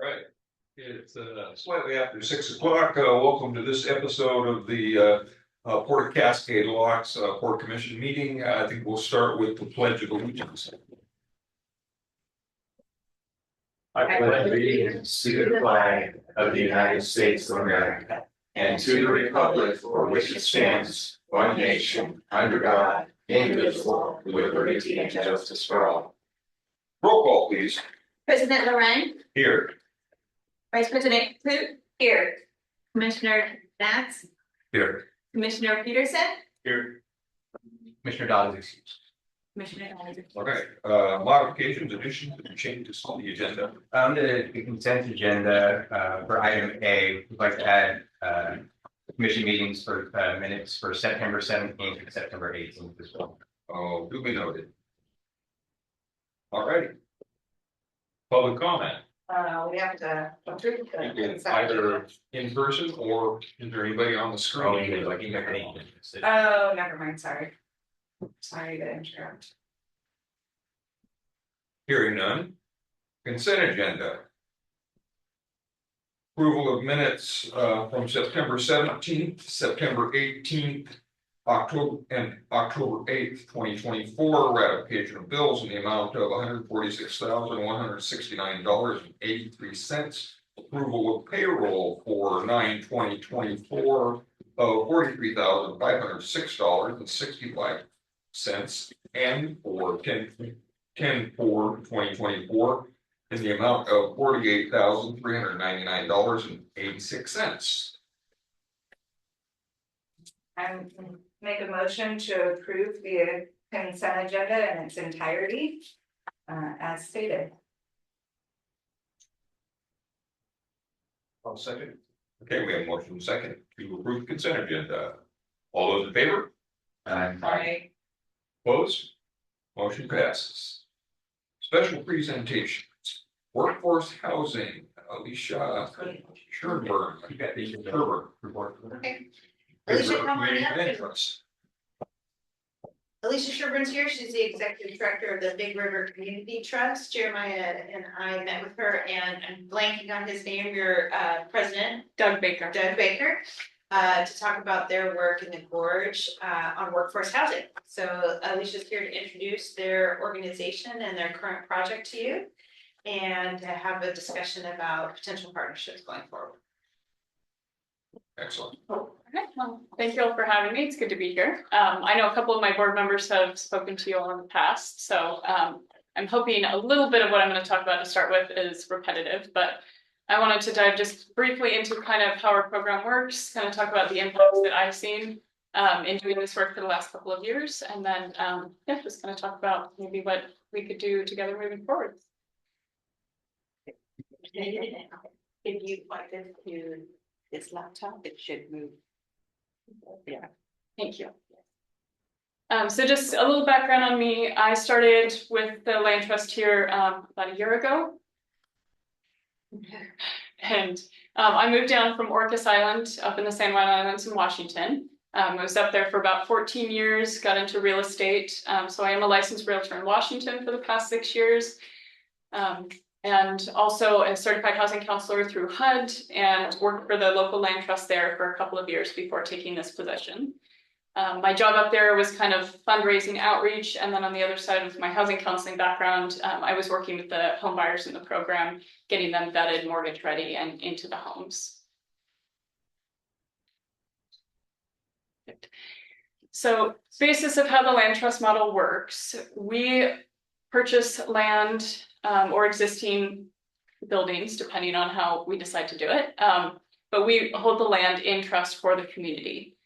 Right. It's slightly after 6 o'clock. Welcome to this episode of the Port of Cascade Locks Port Commission meeting. I think we'll start with the Pledge of Allegiance. I pledge allegiance to the flag of the United States of America and to the republic for which it stands, one nation, under God, indivisible, with liberty and justice for all. Roll call, please. President Lorraine, Here. Vice President Clute, here. Commissioner Nats, Here. Commissioner Peterson, Here. Commissioner Dodd is excused. Commissioner Dodd. All right. Modifications, additions, and changes on the agenda. On the consent agenda, for item A, we'd like to add commission meetings for minutes for September 17th and September 18th as well. Oh, duly noted. All righty. Public comment. We have to approve the Either in person or is there anybody on the screen? Like you never need. Oh, never mind, sorry. Sorry to interrupt. Hearing none. Consent agenda. Approval of minutes from September 17th, September 18th, October 8th, 2024. Ratification of bills in the amount of $146,169.83. Approval of payroll for 9/20/24 of $43,506.65 and for 10/4/2024 in the amount of $48,399.86. I make a motion to approve the consent agenda in its entirety, as stated. I'll second. Okay, we have a motion second to approve the consent agenda. All those in favor? Aye. Opposed? Motion passes. Special presentations. Workforce housing, Alicia Sherburne. You got the Sherburne report. Okay. Alicia, Alicia, come on up. interest. Alicia Sherburne's here. She's the executive director of the Big River Community Trust. Jeremiah and I met with her, and I'm blanking on his name, your president. Doug Baker. To talk about their work in the Gorge on workforce housing. So Alicia's here to introduce their organization and their current project to you, and to have a discussion about potential partnerships going forward. Excellent. Okay, well, thank you all for having me. It's good to be here. I know a couple of my board members have spoken to you all in the past, so I'm hoping a little bit of what I'm going to talk about to start with is repetitive, but I wanted to dive just briefly into kind of how our program works, kind of talk about the impacts that I've seen in doing this work for the last couple of years, and then yeah, just kind of talk about maybe what we could do together moving forward. If you like this to this laptop, it should move. Yeah, thank you. So just a little background on me. I started with the land trust here about a year ago. And I moved down from Orcas Island up in the San Juan Islands in Washington. I was up there for about 14 years, got into real estate. So I am a licensed realtor in Washington for the past 6 years. And also a certified housing counselor through HUD, and worked for the local land trust there for a couple of years before taking this position. My job up there was kind of fundraising outreach, and then on the other side with my housing counseling background, I was working with the home buyers in the program, getting them vetted, mortgage ready, and into the homes. So, basis of how the land trust model works, we purchase land or existing buildings, depending on how we decide to do it. But we hold the land in trust for the community.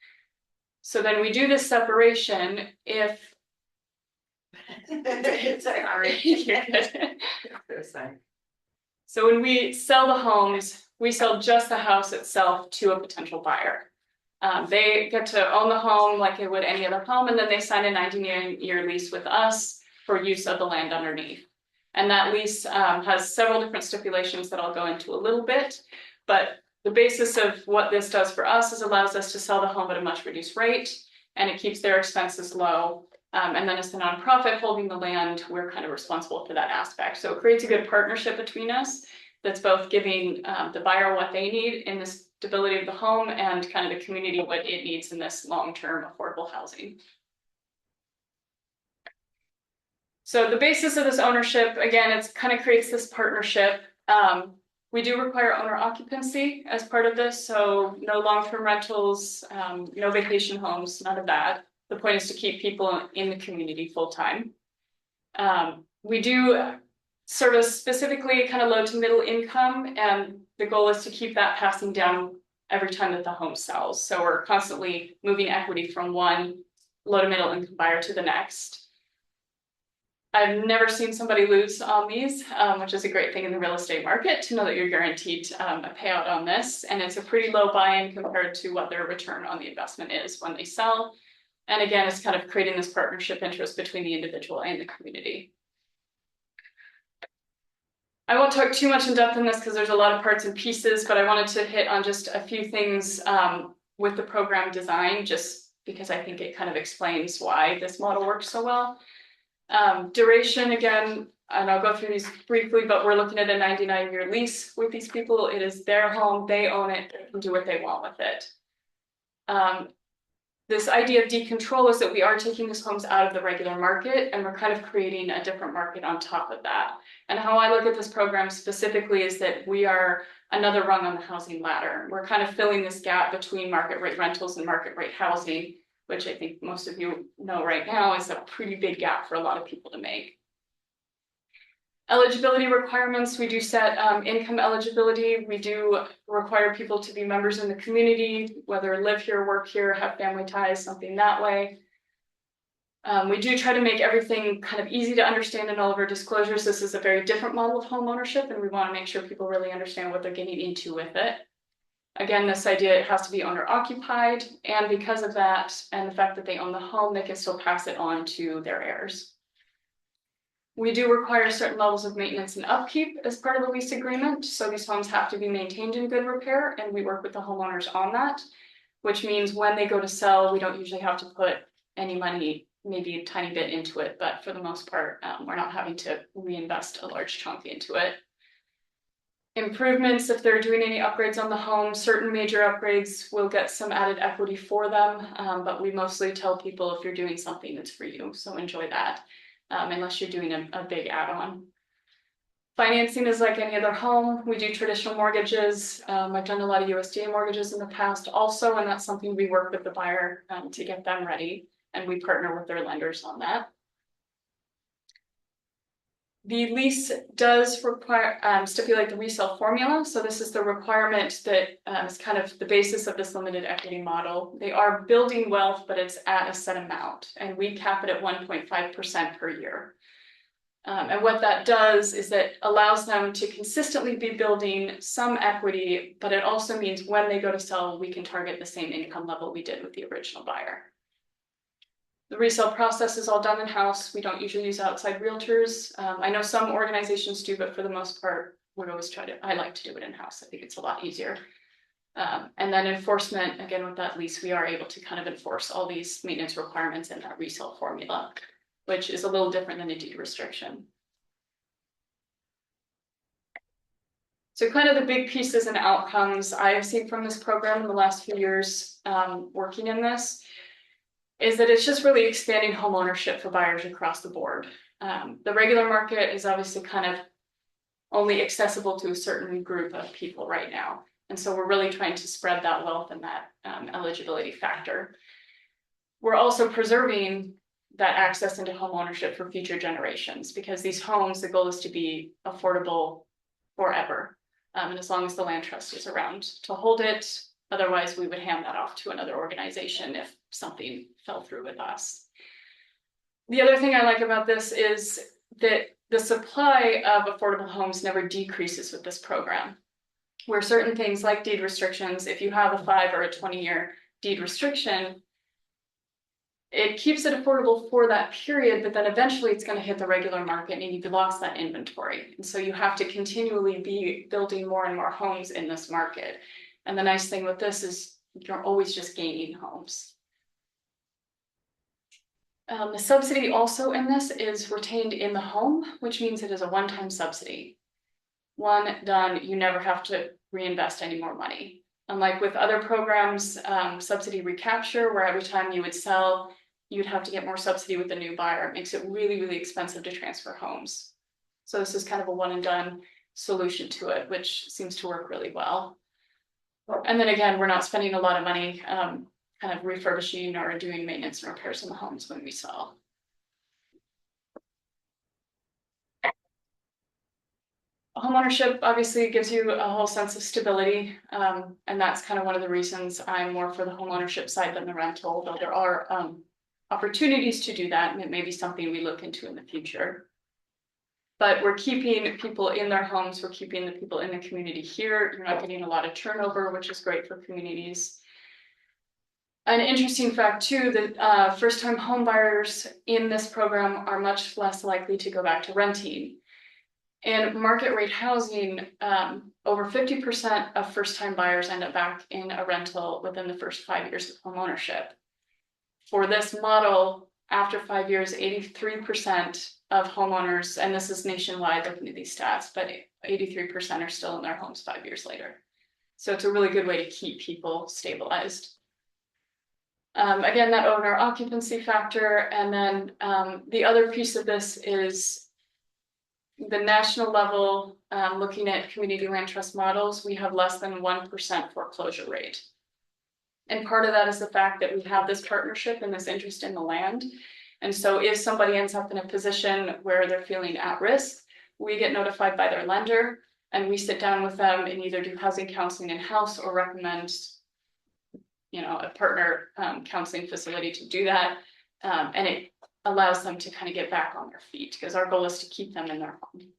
So then we do this separation if So when we sell the homes, we sell just the house itself to a potential buyer. They get to own the home like they would any other home, and then they sign a 19-year lease with us for use of the land underneath. And that lease has several different stipulations that I'll go into a little bit, but the basis of what this does for us is allows us to sell the home at a much reduced rate, and it keeps their expenses low. And then as the nonprofit holding the land, we're kind of responsible for that aspect. So it creates a good partnership between us. that's both giving the buyer what they need in the stability of the home and kind of the community what it needs in this long-term affordable housing. So the basis of this ownership, again, it's kind of creates this partnership. We do require owner occupancy as part of this, so no long-term rentals, no vacation homes, none of that. The point is to keep people in the community full-time. We do service specifically kind of low to middle income, and the goal is to keep that passing down every time that the home sells. So we're constantly moving equity from one low to middle income buyer to the next. I've never seen somebody lose on these, which is a great thing in the real estate market to know that you're guaranteed a payout on this. And it's a pretty low buy-in compared to what their return on the investment is when they sell. And again, it's kind of creating this partnership interest between the individual and the community. I won't talk too much in depth on this because there's a lot of parts and pieces, but I wanted to hit on just a few things with the program design, just because I think it kind of explains why this model works so well. Duration, again, and I'll go through these briefly, but we're looking at a 99-year lease with these people. It is their home, they own it, they can do what they want with it. This idea of decontrol is that we are taking these homes out of the regular market and we're kind of creating a different market on top of that. And how I look at this program specifically is that we are another rung on the housing ladder. We're kind of filling this gap between market rate rentals and market rate housing, which I think most of you know right now is a pretty big gap for a lot of people to make. Eligibility requirements, we do set income eligibility. We do require people to be members in the community, whether live here, work here, have family ties, something that way. We do try to make everything kind of easy to understand in all of our disclosures. This is a very different model of home ownership, and we want to make sure people really understand what they're getting into with it. Again, this idea, it has to be owner occupied, and because of that, and the fact that they own the home, they can still pass it on to their heirs. We do require certain levels of maintenance and upkeep as part of the lease agreement. So these homes have to be maintained in good repair, and we work with the homeowners on that, which means when they go to sell, we don't usually have to put any money, maybe a tiny bit into it, but for the most part, we're not having to reinvest a large chunk into it. Improvements, if they're doing any upgrades on the home, certain major upgrades will get some added equity for them, but we mostly tell people if you're doing something that's for you, so enjoy that, unless you're doing a big add-on. Financing is like any other home. We do traditional mortgages. I've done a lot of USDA mortgages in the past also, and that's something we work with the buyer to get them ready, and we partner with their lenders on that. The lease does require stipulate the resale formula. So this is the requirement that is kind of the basis of this limited equity model. They are building wealth, but it's at a set amount, and we cap it at 1.5% per year. And what that does is that allows them to consistently be building some equity, but it also means when they go to sell, we can target the same income level we did with the original buyer. The resale process is all done in-house. We don't usually use outside realtors. I know some organizations do, but for the most part, I like to do it in-house. I think it's a lot easier. And then enforcement, again, with that lease, we are able to kind of enforce all these maintenance requirements in that resale formula, which is a little different than a deed restriction. So kind of the big pieces and outcomes I have seen from this program in the last few years working in this is that it's just really expanding home ownership for buyers across the board. The regular market is obviously kind of only accessible to a certain group of people right now. And so we're really trying to spread that wealth and that eligibility factor. We're also preserving that access into home ownership for future generations, because these homes, the goal is to be affordable forever. And as long as the land trust is around to hold it, otherwise we would hand that off to another organization if something fell through with us. The other thing I like about this is that the supply of affordable homes never decreases with this program. Where certain things like deed restrictions, if you have a 5 or a 20-year deed restriction, it keeps it affordable for that period, but then eventually it's going to hit the regular market and you've lost that inventory. And so you have to continually be building more and more homes in this market. And the nice thing with this is you're always just gaining homes. The subsidy also in this is retained in the home, which means it is a one-time subsidy. one done, you never have to reinvest any more money. Unlike with other programs, subsidy recapture, where every time you would sell, you'd have to get more subsidy with the new buyer. It makes it really, really expensive to transfer homes. So this is kind of a one and done solution to it, which seems to work really well. And then again, we're not spending a lot of money kind of refurbishing or doing maintenance and repairs in the homes when we sell. Homeownership obviously gives you a whole sense of stability, and that's kind of one of the reasons I'm more for the homeownership side than the rental, though there are opportunities to do that, and it may be something we look into in the future. But we're keeping people in their homes, we're keeping the people in the community here. You're not getting a lot of turnover, which is great for communities. An interesting fact too, that first-time home buyers in this program are much less likely to go back to renting. And market rate housing, over 50% of first-time buyers end up back in a rental within the first 5 years of home ownership. For this model, after 5 years, 83% of homeowners, and this is nationwide looking at these stats, but 83% are still in their homes 5 years later. So it's a really good way to keep people stabilized. Again, that owner occupancy factor, and then the other piece of this is the national level, looking at community land trust models, we have less than 1% foreclosure rate. And part of that is the fact that we have this partnership and this interest in the land. And so if somebody ends up in a position where they're feeling at risk, we get notified by their lender and we sit down with them and either do housing counseling in-house or recommend, a partner counseling facility to do that. And it allows them to kind of get back on their feet, because our goal is to keep them in their home.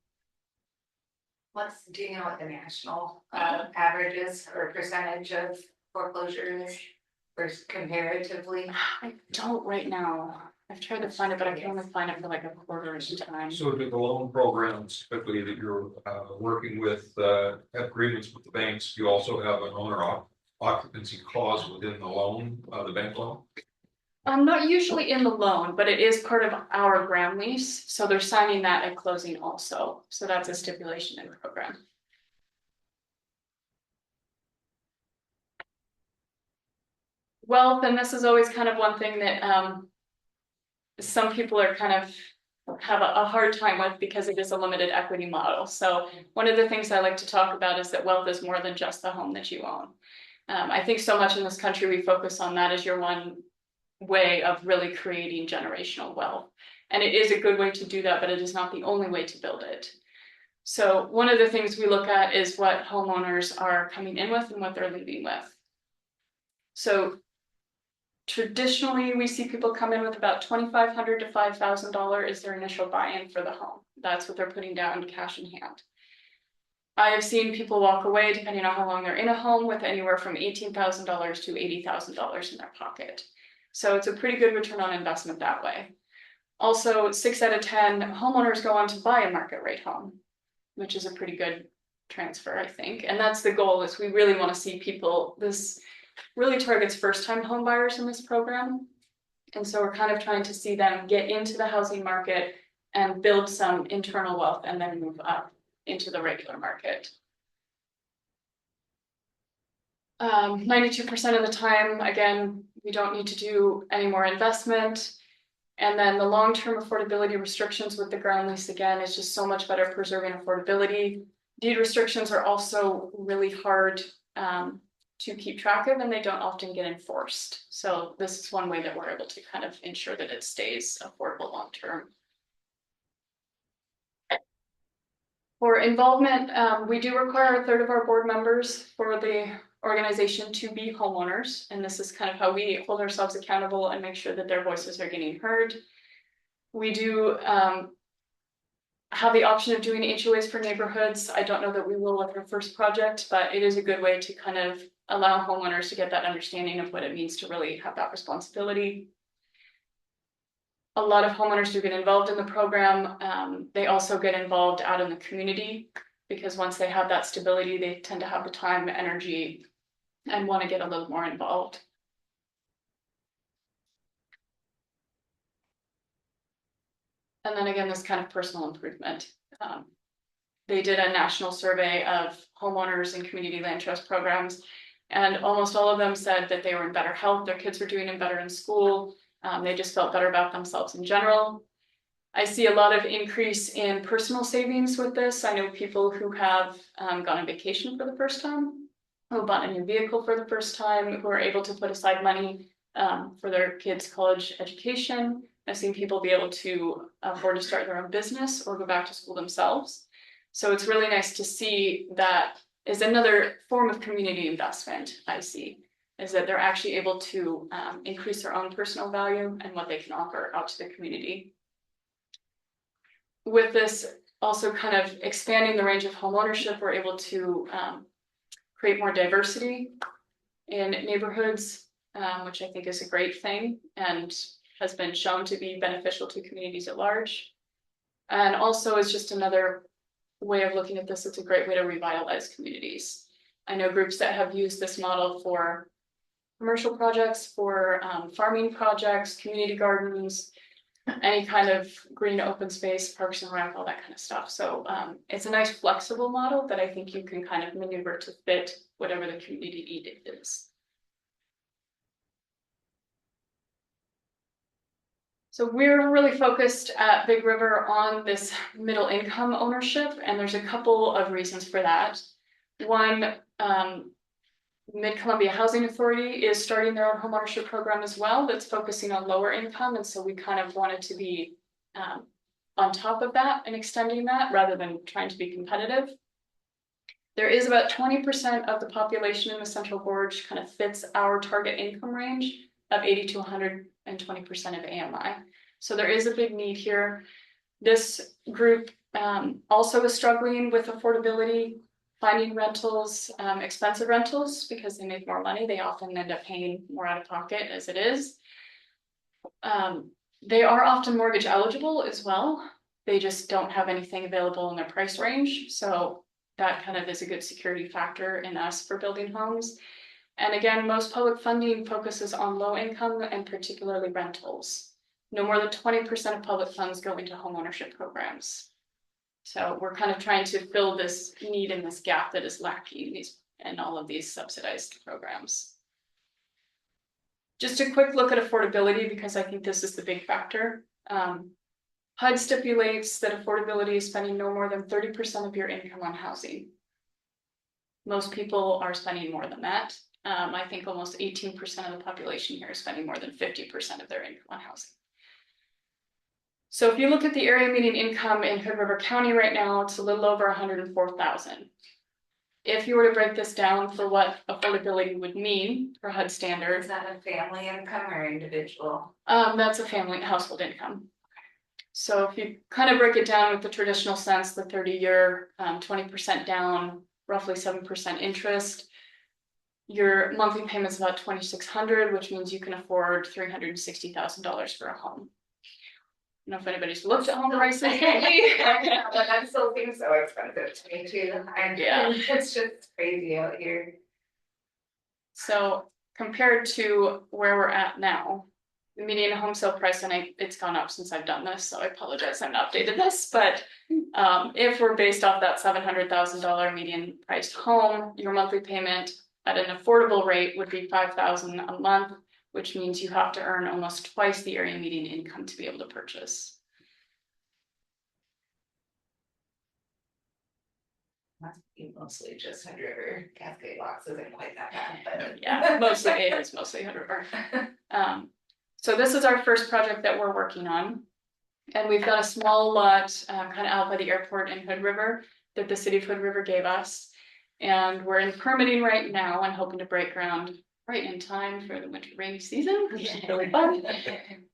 Do you know what the national average is or percentage of foreclosures versus comparatively? I don't right now. I've tried to find it, but I can only find it for like a quarter at a time. So do the loan programs typically that you're working with have agreements with the banks? You also have an owner occupancy clause within the loan, the bank loan? Not usually in the loan, but it is part of our ground lease. So they're signing that at closing also. So that's a stipulation in the program. Wealth, and this is always kind of one thing that some people are kind of have a hard time with, because it is a limited equity model. So one of the things I like to talk about is that wealth is more than just the home that you own. I think so much in this country we focus on that as your one way of really creating generational wealth. And it is a good way to do that, but it is not the only way to build it. So one of the things we look at is what homeowners are coming in with and what they're leaving with. So traditionally, we see people come in with about $2,500 to $5,000 is their initial buy-in for the home. That's what they're putting down cash in hand. I have seen people walk away, depending on how long they're in a home, with anywhere from $18,000 to $80,000 in their pocket. So it's a pretty good return on investment that way. Also, 6 out of 10 homeowners go on to buy a market rate home, which is a pretty good transfer, I think. And that's the goal, is we really want to see people, this really targets first-time home buyers in this program. And so we're kind of trying to see them get into the housing market and build some internal wealth and then move up into the regular market. 92% of the time, again, we don't need to do any more investment. And then the long-term affordability restrictions with the ground lease, again, is just so much better preserving affordability. Deed restrictions are also really hard to keep track of, and they don't often get enforced. So this is one way that we're able to kind of ensure that it stays affordable long-term. For involvement, we do require 1/3 of our board members for the organization to be homeowners, and this is kind of how we hold ourselves accountable and make sure that their voices are getting heard. We do have the option of doing HOAs for neighborhoods. I don't know that we will with our first project, but it is a good way to kind of allow homeowners to get that understanding of what it means to really have that responsibility. A lot of homeowners do get involved in the program. They also get involved out in the community, because once they have that stability, they tend to have the time, energy, and want to get a little more involved. And then again, this kind of personal improvement. they did a national survey of homeowners and community land trust programs. And almost all of them said that they were in better health, their kids were doing better in school, they just felt better about themselves in general. I see a lot of increase in personal savings with this. I know people who have gone on vacation for the first time, who bought a new vehicle for the first time, who are able to put aside money for their kids' college education. I've seen people be able to afford to start their own business or go back to school themselves. So it's really nice to see that is another form of community investment I see, is that they're actually able to increase their own personal value and what they can offer out to the community. With this also kind of expanding the range of home ownership, we're able to create more diversity in neighborhoods, which I think is a great thing and has been shown to be beneficial to communities at large. And also is just another way of looking at this. It's a great way to revitalize communities. I know groups that have used this model for commercial projects, for farming projects, community gardens, any kind of green open space, parks and rec, all that kind of stuff. So it's a nice flexible model that I think you can kind of maneuver to fit whatever the community need is. So we're really focused at Big River on this middle income ownership, and there's a couple of reasons for that. One, Mid-Columbia Housing Authority is starting their own homeownership program as well that's focusing on lower income, and so we kind of wanted to be on top of that and extending that rather than trying to be competitive. There is about 20% of the population in the Central Gorge kind of fits our target income range of 80 to 120% of AMI. So there is a big need here. This group also is struggling with affordability, finding rentals, expensive rentals, because they make more money. They often end up paying more out of pocket as it is. They are often mortgage eligible as well. They just don't have anything available in their price range. So that kind of is a good security factor in us for building homes. And again, most public funding focuses on low income and particularly rentals. No more than 20% of public funds go into homeownership programs. So we're kind of trying to fill this need and this gap that is lacking in all of these subsidized programs. Just a quick look at affordability, because I think this is the big factor. HUD stipulates that affordability is spending no more than 30% of your income on housing. Most people are spending more than that. I think almost 18% of the population here is spending more than 50% of their income on housing. So if you look at the area median income in Hood River County right now, it's a little over 104,000. If you were to break this down for what affordability would mean for HUD standards. Is that a family income or individual? That's a family household income. So if you kind of break it down with the traditional sense, the 30-year, 20% down, roughly 7% interest, your monthly payment's about $2,600, which means you can afford $360,000 for a home. I don't know if anybody's looked at home prices lately. That still seems so expensive to me too. Yeah. It's just crazy out here. So compared to where we're at now, the median home sale price, and it's gone up since I've done this, so I apologize I've not updated this, but if we're based off that $700,000 median priced home, your monthly payment at an affordable rate would be $5,000 a month, which means you have to earn almost twice the area median income to be able to purchase. Must be mostly just Hood River. Cascade Locks isn't quite that bad, but Yeah, mostly it is mostly Hood River. So this is our first project that we're working on. And we've got a small lot kind of out by the airport in Hood River that the city of Hood River gave us. And we're in permitting right now and hoping to break ground right in time for the winter rainy season, which is really fun.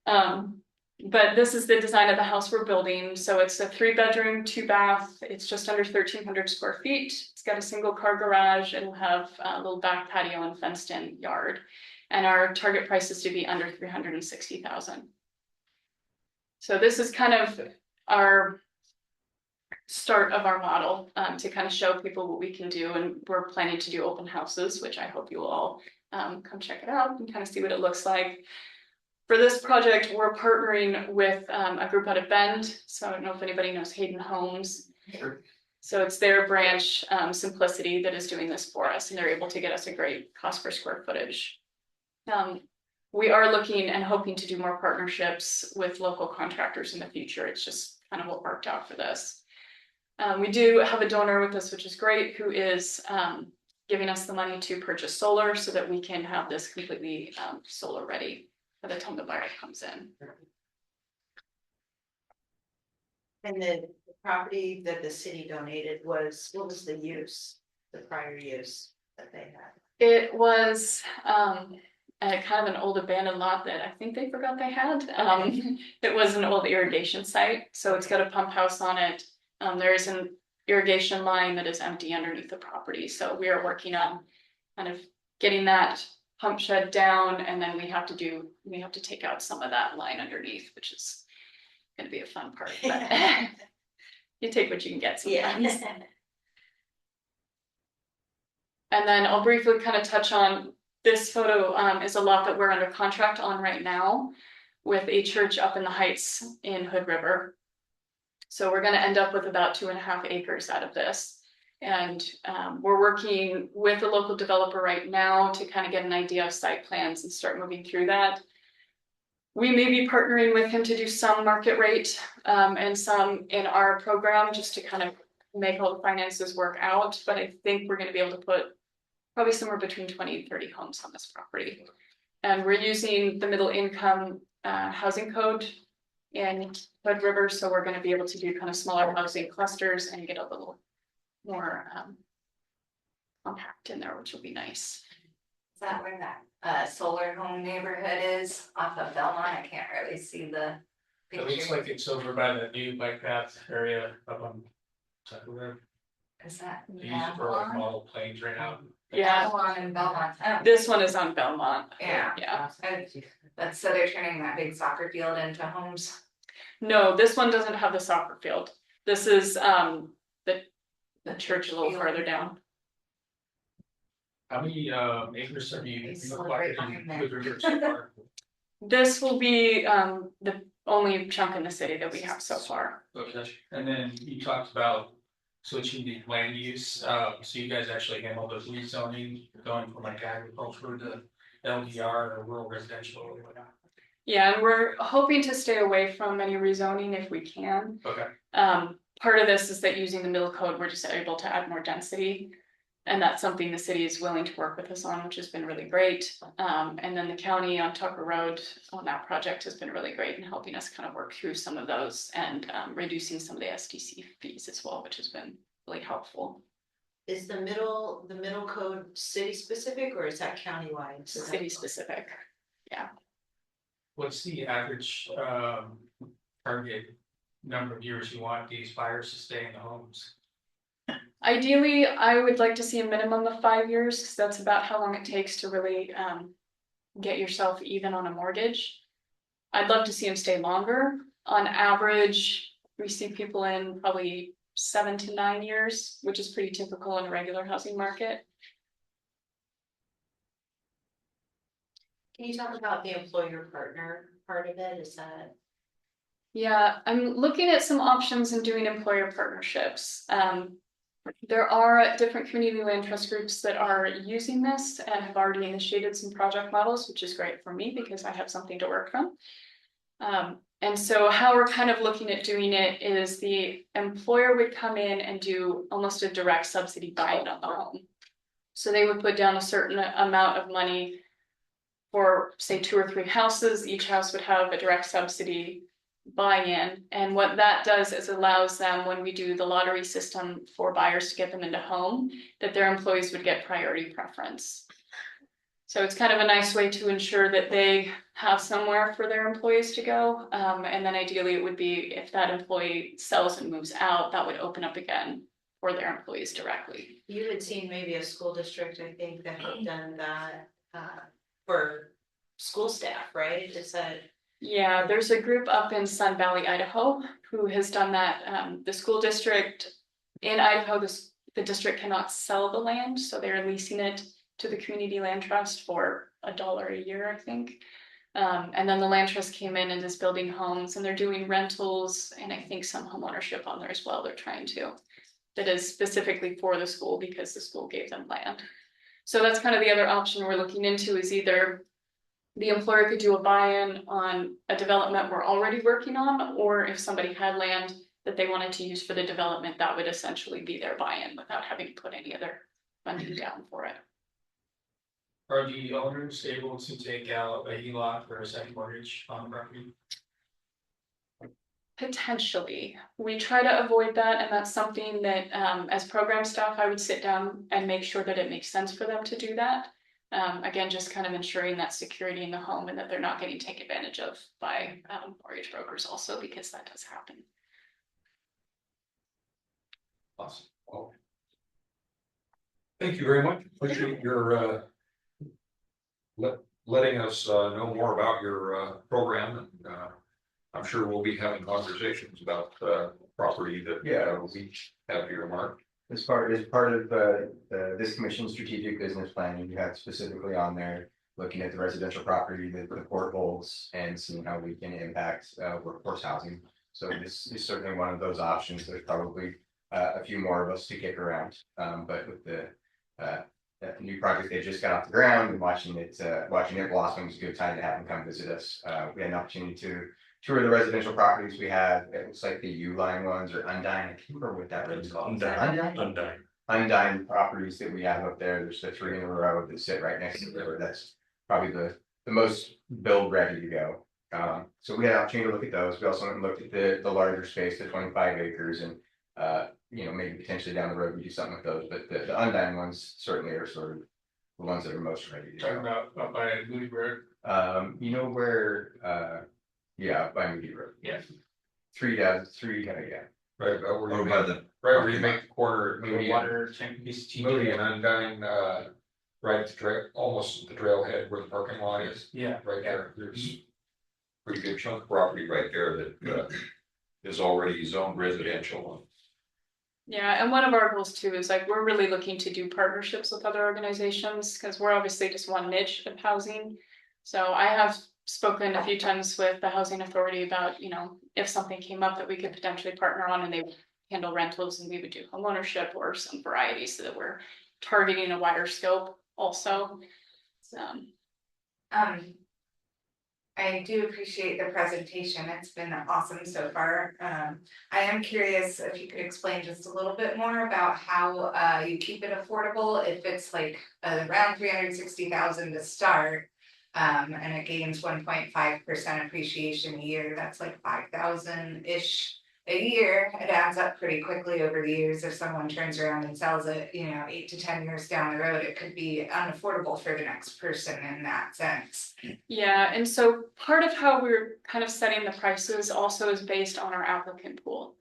But this is the design of the house we're building. So it's a 3-bedroom, 2-bath. It's just under 1,300 square feet. It's got a single car garage and we'll have a little back patio and fenced in yard. And our target price is to be under $360,000. So this is kind of our start of our model to kind of show people what we can do. And we're planning to do open houses, which I hope you will all come check it out and kind of see what it looks like. For this project, we're partnering with a group out of Bend. So I don't know if anybody knows Hayden Homes. Sure. So it's their branch, Simplicity, that is doing this for us, and they're able to get us a great cost per square footage. We are looking and hoping to do more partnerships with local contractors in the future. It's just kind of what worked out for this. We do have a donor with us, which is great, who is giving us the money to purchase solar so that we can have this completely solar ready by the time the buyer comes in. And the property that the city donated was, what was the use, the prior use that they had? It was kind of an old abandoned lot that I think they forgot they had. It was an old irrigation site, so it's got a pump house on it. There is an irrigation line that is empty underneath the property, so we are working on kind of getting that pump shed down, and then we have to take out some of that line underneath, which is gonna be a fun part, but you take what you can get sometimes. Yeah. And then I'll briefly kind of touch on this photo. Is a lot that we're under contract on right now with a church up in the Heights in Hood River. So we're going to end up with about 2.5 acres out of this. And we're working with a local developer right now to kind of get an idea of site plans and start moving through that. We may be partnering with him to do some market rate and some in our program just to kind of make all the finances work out. But I think we're going to be able to put probably somewhere between 20 and 30 homes on this property. And we're using the middle income housing code in Hood River. So we're going to be able to do kind of smaller housing clusters and get a little more compact in there, which will be nice. Is that where that solar home neighborhood is off of Belmont? I can't really see the It looks picture. like it's over by the new bike path area up on Tucker Road. Is that They use it for like Avalon? model planes right now. Yeah, Avalon and Belmont. Oh, this one is on Belmont. yeah. Yeah. That's so they're turning that big soccer field into homes. No, this one doesn't have the soccer field. This is the church a little further down. How many acres have you It's acquired right in behind Wood River so far? This will be the only chunk in the city that we have so far. Okay, and then you talked about switching the land use, so you guys actually handle the rezoning, going from like agriculture to LDR or rural residential or whatnot. Yeah, and we're hoping to stay away from any rezoning if we can. Okay. Part of this is that using the mill code, we're just able to add more density. And that's something the city is willing to work with us on, which has been really great. And then the county on Tucker Road on that project has been really great in helping us kind of work through some of those and reducing some of the SDC fees as well, which has been really helpful. Is the middle code city specific or is that countywide? City specific, yeah. What's the average target number of years you want these buyers to stay in the homes? Ideally, I would like to see a minimum of 5 years because that's about how long it takes to really get yourself even on a mortgage. I'd love to see them stay longer. On average, we see people in probably 7 to 9 years, which is pretty typical in a regular housing market. Can you talk about the employer partner part of it? Is that? Yeah, I'm looking at some options in doing employer partnerships. There are different community land trust groups that are using this and have already initiated some project models, which is great for me because I have something to work from. And so how we're kind of looking at doing it is the employer would come in and do almost a direct subsidy buy-in on the home. So they would put down a certain amount of money for say 2 or 3 houses. Each house would have a direct subsidy buy-in, and what that does is allows them, when we do the lottery system for buyers to get them into home, that their employees would get priority preference. So it's kind of a nice way to ensure that they have somewhere for their employees to go, and then ideally it would be if that employee sells and moves out, that would open up again for their employees directly. You had seen maybe a school district, I think, that had done that for school staff, right? Is that? Yeah, there's a group up in Sun Valley, Idaho, who has done that. The school district in Idaho, the district cannot sell the land, so they're leasing it to the community land trust for $1 a year, I think. And then the land trust came in and is building homes, and they're doing rentals and I think some home ownership on there as well. They're trying to. that is specifically for the school because the school gave them land. So that's kind of the other option we're looking into, is either the employer could do a buy-in on a development we're already working on, or if somebody had land that they wanted to use for the development, that would essentially be their buy-in without having to put any other funding down for it. Are the owners able to take out a HELOC or a second mortgage on the property? Potentially, we try to avoid that, and that's something that, as program staff, I would sit down and make sure that it makes sense for them to do that. Again, just kind of ensuring that security in the home and that they're not getting taken advantage of by mortgage brokers also, because that does happen. Awesome. Well, thank you very much. Appreciate your letting us know more about your program, and I'm sure we'll be having conversations about property that we have earmarked. As part of this commission's strategic business planning, you have specifically on there looking at the residential property that the port holds and seeing how we can impact workforce housing. So this is certainly one of those options. There's probably a few more of us to kick around, but with the new project they just got off the ground and watching it blossom, it's a good time to have them come visit us. We had an opportunity to tour the residential properties we have. It looks like the U-line ones or Undine. I can't remember what that road's called. Undine properties that we have up there. There's the 3 in a row that sit right next to the river. That's probably the most build ready to go. So we had an opportunity to look at those. We also went and looked at the larger space, the 25 acres, and maybe potentially down the road we do something with those. But the Undine ones certainly are sort of the ones that are most ready to Talking go. about up by Moody Road. You know where by Moody Road. Yeah. 3 yeah. Right about where you Over make, by the, right where you make the corner, The Moody water tank piece. and Undine, right at the trail, almost at the trailhead where the parking lot is. Yeah. Right there, there's a pretty good chunk of property right there that is already zoned residential. Yeah, and one of our goals too is like, we're really looking to do partnerships with other organizations, because we're obviously just one niche of housing. So I have spoken a few times with the housing authority about, if something came up that we could potentially partner on, and they would handle rentals and we would do homeownership or some variety, so that we're targeting a wider scope also. I do appreciate the presentation. It's been awesome so far. I am curious if you could explain just a little bit more about how you keep it affordable, if it's like around 360,000 to start. And it gains 1.5% appreciation a year. That's like 5,000-ish a year. It adds up pretty quickly over the years. If someone turns around and sells it, 8 to 10 years down the road, it could be unaffordable for the next person in that sense. Yeah, and so part of how we're kind of setting the prices also is based on our applicant pool.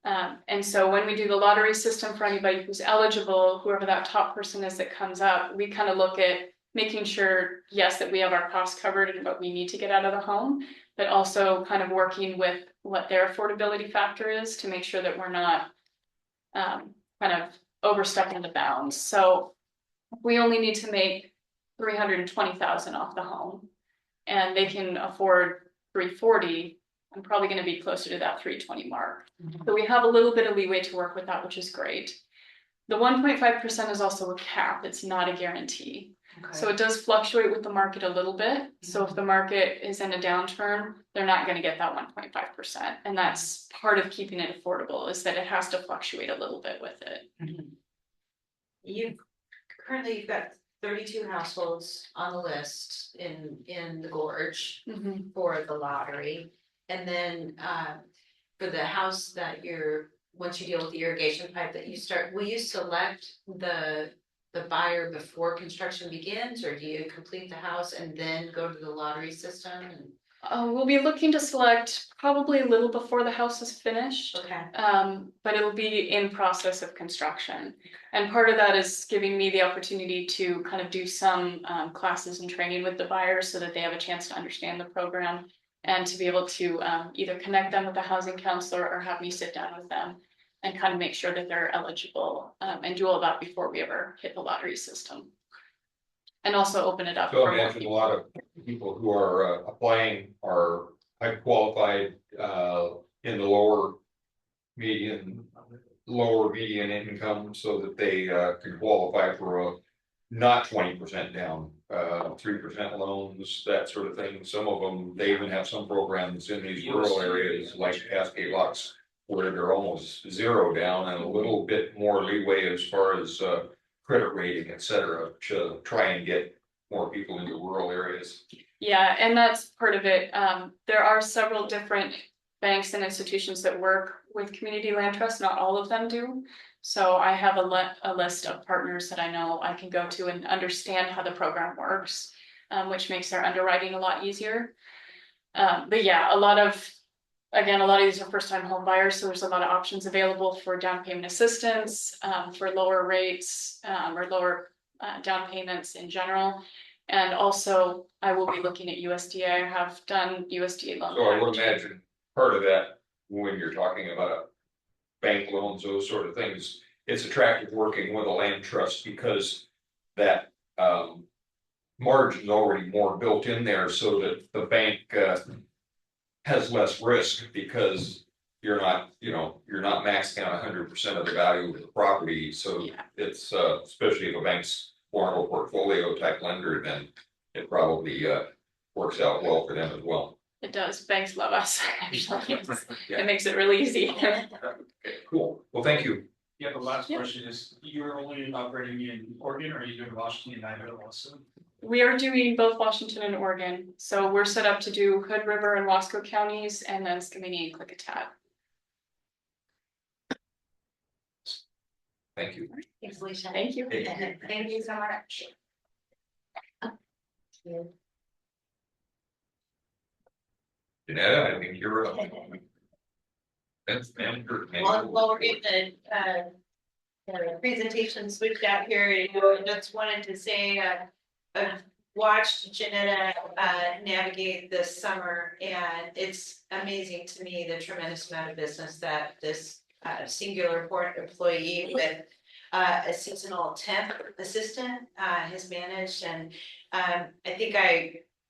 And so when we do the lottery system for anybody who's eligible, whoever that top person is that comes up, we kind of look at making sure, yes, that we have our costs covered and what we need to get out of the home, but also kind of working with what their affordability factor is to make sure that we're not kind of overstepping the bounds. So we only need to make $320,000 off the home, and they can afford $340. I'm probably going to be closer to that $320 mark. So we have a little bit of leeway to work with that, which is great. The 1.5% is also a cap. It's not a guarantee. So it does fluctuate with the market a little bit. So if the market is in a downturn, they're not going to get that 1.5%. And that's part of keeping it affordable, is that it has to fluctuate a little bit with it. You've got 32 households on the list in the gorge for the lottery. And then for the house that once you deal with the irrigation pipe that you start, will you select the buyer before construction begins, or do you complete the house and then go to the lottery system? We'll be looking to select probably a little before the house is finished. Okay. But it'll be in process of construction. And part of that is giving me the opportunity to kind of do some classes and training with the buyers so that they have a chance to understand the program, and to be able to either connect them with a housing counselor or have me sit down with them and kind of make sure that they're eligible, and do all that before we ever hit the lottery system. And also open it up. So I imagine a lot of people who are applying are high qualified in the lower median lower median income so that they can qualify for a not 20% down, 3% loans, that sort of thing. Some of them, they even have some programs in these rural areas like Cascade Locks where they're almost zero down and a little bit more leeway as far as credit rating, et cetera, to try and get more people into rural areas. Yeah, and that's part of it. There are several different banks and institutions that work with community land trusts, not all of them do. So I have a list of partners that I know I can go to and understand how the program works, which makes their underwriting a lot easier. But yeah, a lot of these are first time home buyers, so there's a lot of options available for down payment assistance, for lower rates, or lower down payments in general. And also, I will be looking at USDA. I have done USDA loan. So I would packaging. imagine part of that, when you're talking about bank loans, those sort of things, it's attractive working with a land trust because that margin's already more built in there so that the bank has less risk because you're not maxing out 100% of the value of the property. So Yeah. it's especially if a bank's more of a portfolio type lender, then it probably works out well for them as well. It does. Banks love us, actually. Yeah. It makes it really easy. Okay, cool. Well, thank you. Yeah, the last Yeah. question is, you're only operating in Oregon, or are you doing Washington and Idaho also? We are doing both Washington and Oregon. So we're set up to do Hood River and Wasco counties and then Skamania and Klickitat. Thank you. Thanks, Alicia. Thank you. Thank you so much. Janetta, I think you're up. That's manager. While we're getting the presentation switched out here, I just wanted to say, I've watched Janetta navigate this summer, and it's amazing to me the tremendous amount of business that this singular port employee with a seasonal temp assistant has managed, and I think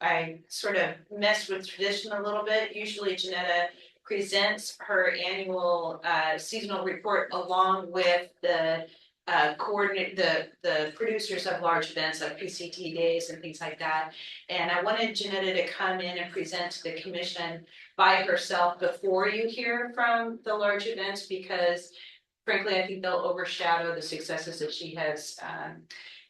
I sort of messed with tradition a little bit. Usually Janetta presents her annual seasonal report along with the coordinate the producers of large events like PCT days and things like that. And I wanted Janetta to come in and present to the commission by herself before you hear from the large events, because frankly, I think they'll overshadow the successes that she has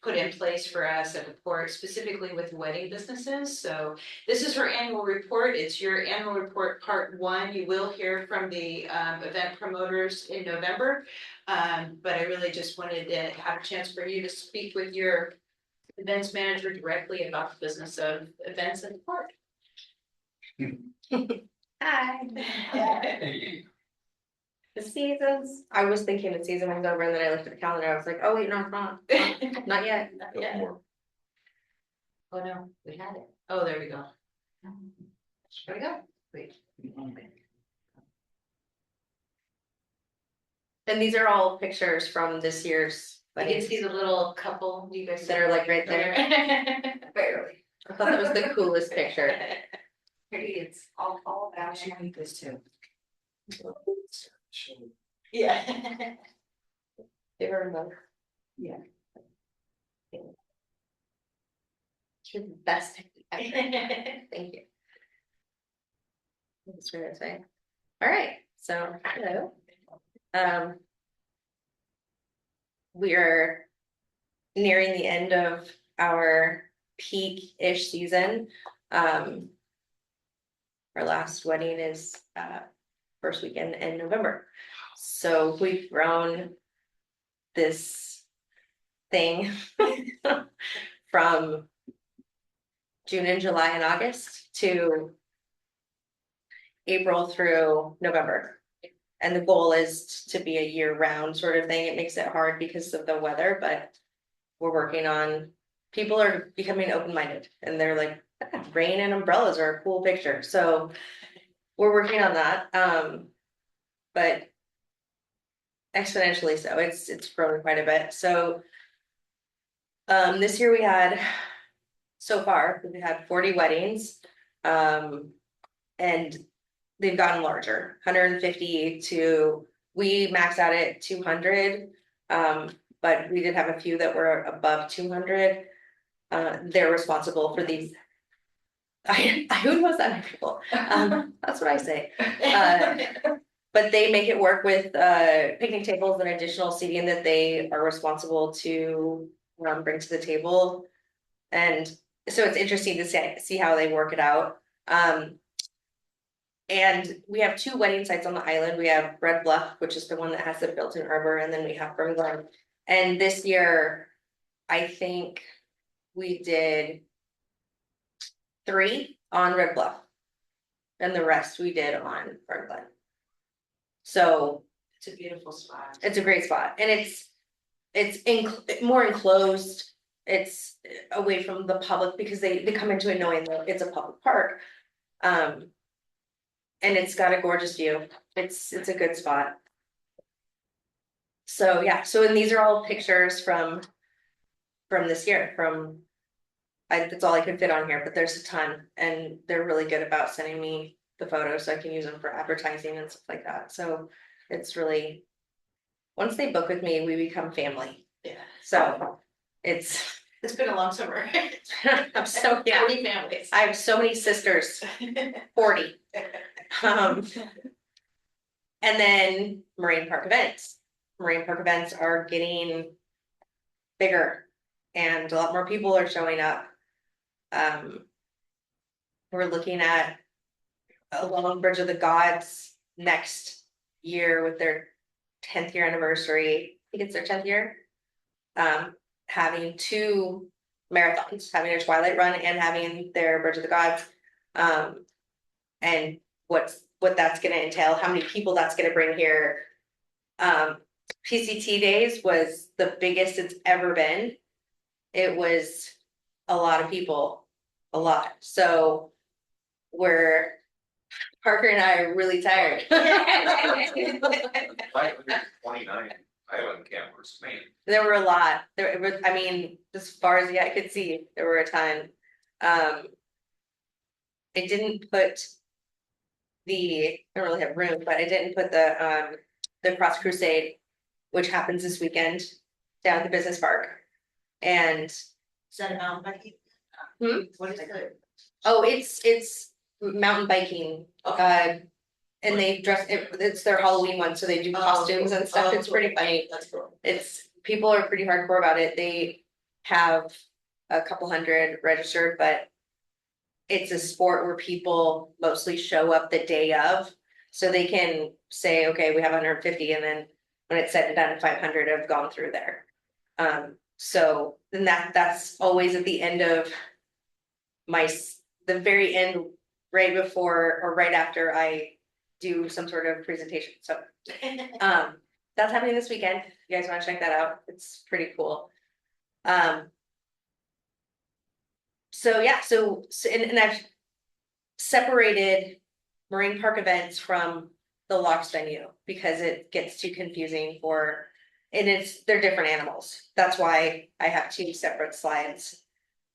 put in place for us at the port, specifically with wedding businesses. So this is her annual report. It's your annual report part 1. You will hear from the event promoters in November. But I really just wanted to have a chance for you to speak with your events manager directly about the business of events in the port. Hi. The seasons, I was thinking the season was over and then I looked at the calendar, I was like, oh wait, no, it's not, not yet. Not yet. Oh no, we had it. Oh, there we go. There we go. Wait. And these are all pictures from this year's I can see the little couple, you guys. that are like right there. Barely. I thought that was the coolest picture. Pretty, it's all about Should you. make this too. Yeah. Give her a mug. Yeah. You're the best. Thank you. That's what I say. All right, so hello. We are nearing the end of our peak-ish season. Our last wedding is first weekend in November. So we've grown this thing from June and July and August to April through November. And the goal is to be a year-round sort of thing. It makes it hard because of the weather, but we're working on, people are becoming open-minded and they're like, rain and umbrellas are a cool picture. So we're working on that. But exponentially so, it's grown quite a bit. So this year we had, so far, we've had 40 weddings. And they've gotten larger, 150 to We maxed out at 200, but we did have a few that were above 200. They're responsible for these. Who was that people? That's what I say. But they make it work with picnic tables and additional seating that they are responsible to bring to the table. And so it's interesting to see how they work it out. And we have 2 wedding sites on the island. We have Red Bluff, which is the one that has the built-in arbor, and then we have Burnglen. And this year, I think we did 3 on Red Bluff. And the rest we did on Burnglen. So It's a beautiful spot. it's a great spot, and more enclosed. It's away from the public because they come into it knowing that it's a public park. And it's got a gorgeous view. It's a good spot. So yeah, and these are all pictures from this year, that's all I can fit on here, but there's a ton, and they're really good about sending me the photos so I can use them for advertising and stuff like that. So it's really, once they book with me, we become family. Yeah. So it's been a long summer. I'm so yeah. 40 families. I have so many sisters, 40. And then Marine Park events. Marine Park events are getting bigger and a lot more people are showing up. We're looking at along Bridge of the Gods next year with their 10th year anniversary. I think it's their 10th year. Having 2 marathons, having a Twilight Run and having their Bridge of the Gods. And what that's gonna entail, how many people that's gonna bring here. PCT Days was the biggest it's ever been. It was a lot of people, a lot. So Parker and I are really tired. 529 island campers, man. There were a lot. There was, I mean, as far as the eye could see, there were a ton. I didn't put I don't really have room, but I didn't put the Cross Crusade, which happens this weekend down at the business park. And Is that a mountain biking? What is it? oh, it's mountain biking. And they it's their Halloween one, so they do costumes and stuff. It's pretty funny. That's cool. People are pretty hardcore about it. They have a couple hundred registered, but it's a sport where people mostly show up the day of. So they can say, okay, we have 150, and then when it's said and done, 500 have gone through there. So then that's always at the end of the very end, right before or right after I do some sort of presentation. So that's happening this weekend. If you guys want to check that out, it's pretty cool. So yeah, and I've separated Marine Park events from the Locks venue because it gets too confusing they're different animals. That's why I have 2 separate slides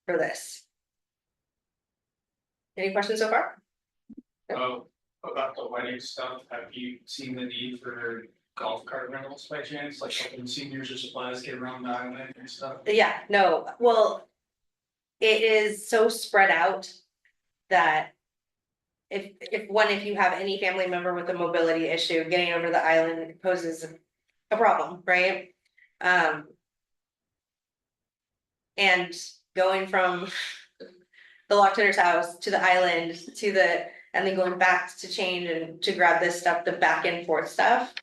for this. Any questions so far? Oh, about the wedding stuff, have you seen the need for golf cart rentals by chance? Like helping seniors or supplies get around the island and stuff? Yeah, no, well, it is so spread out that if you have any family member with a mobility issue, getting over the island poses a problem, right? And going from the Locktender's house to the island and then going back to change and to grab this stuff, the back and forth stuff.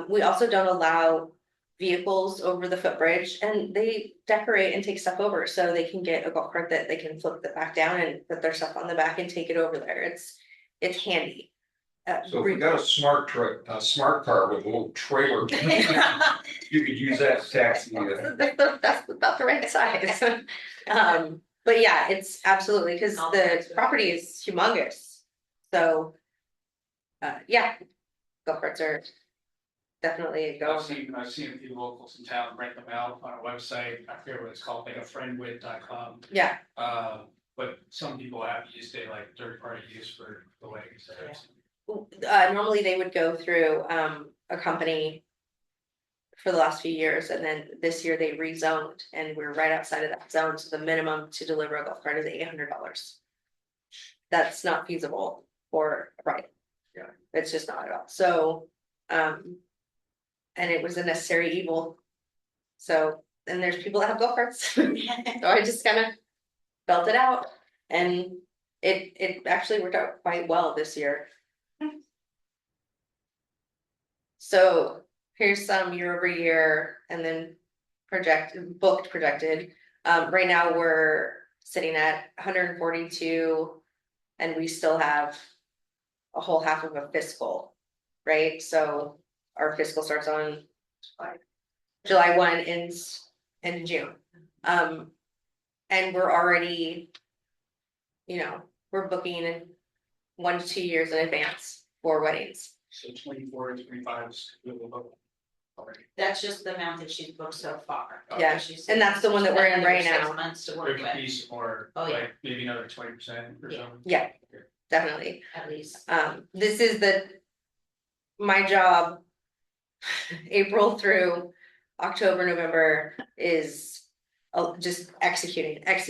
We also don't allow vehicles over the footbridge, and they decorate and take stuff over, so they can get a golf cart that they can flip it back down and put their stuff on the back and take it over there. It's handy. So if we got a smart car with a little trailer, you could use that to taxi. That's about the right size. But yeah, it's absolutely, because the property is humongous. So yeah, golf carts are definitely a go. I've seen a few locals in town rent them out on a website. I forget what it's called, like a friendwith.com. Yeah, But some people have used it like 3rd-party use for the wedding. normally they would go through a company for the last few years, and then this year they rezoned, and we're right outside of that zone, so the minimum to deliver a golf cart is $800. That's not feasible for a ride. Yeah. It's just not at all, so, and it was a necessary evil. So, and there's people that have golf carts, so I just kind of felt it out, and it actually worked out quite well this year. So here's some year over year and then projected. Right now we're sitting at 142 and we still have a whole half of a fiscal, right? So our fiscal starts on July 1, ends in June. And we're already, we're booking in 1 to 2 years in advance for weddings. So 24 and 25 is already. That's just the amount that she's booked so far. Yeah, She's- and that's the one that we're in another right 6 now. months to There work could with, be some more, Oh, yeah. like maybe another 20% or Yeah. something. Yeah, definitely. at least. This is my job. April through October, November is just executing. It's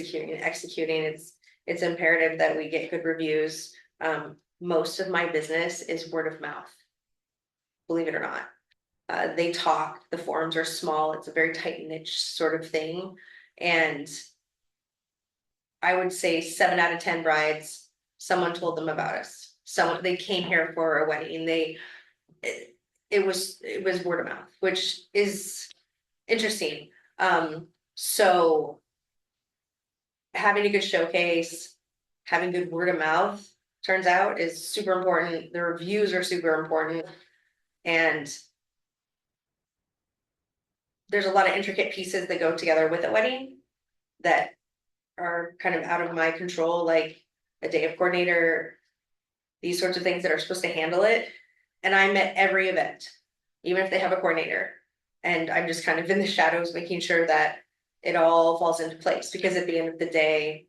imperative that we get good reviews. Most of my business is word of mouth. Believe it or not. They talk, the forums are small, it's a very tight niche sort of thing. And I would say 7 out of 10 brides, someone told them about us. They came here for a wedding, it was word of mouth, which is interesting. So having a good showcase, having good word of mouth, turns out is super important. The reviews are super important. And there's a lot of intricate pieces that go together with a wedding that are kind of out of my control, like a day of coordinator, these sorts of things that are supposed to handle it. And I'm at every event, even if they have a coordinator. And I'm just kind of in the shadows, making sure that it all falls into place, because at the end of the day,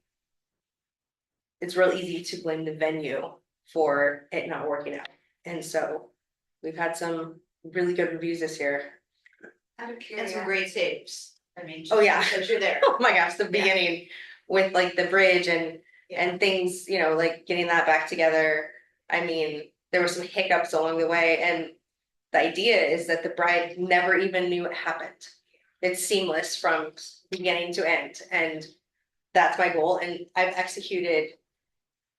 it's real easy to blame the venue for it not working out. And so we've had some really good reviews this year. Out of And some curiosity, great saves. I mean. Oh, yeah. Because you're there. Oh my gosh, the beginning with like the bridge and things, like getting that back together. I mean, there were some hiccups along the way, and the idea is that the bride never even knew it happened. It's seamless from beginning to end, and that's my goal, and I've executed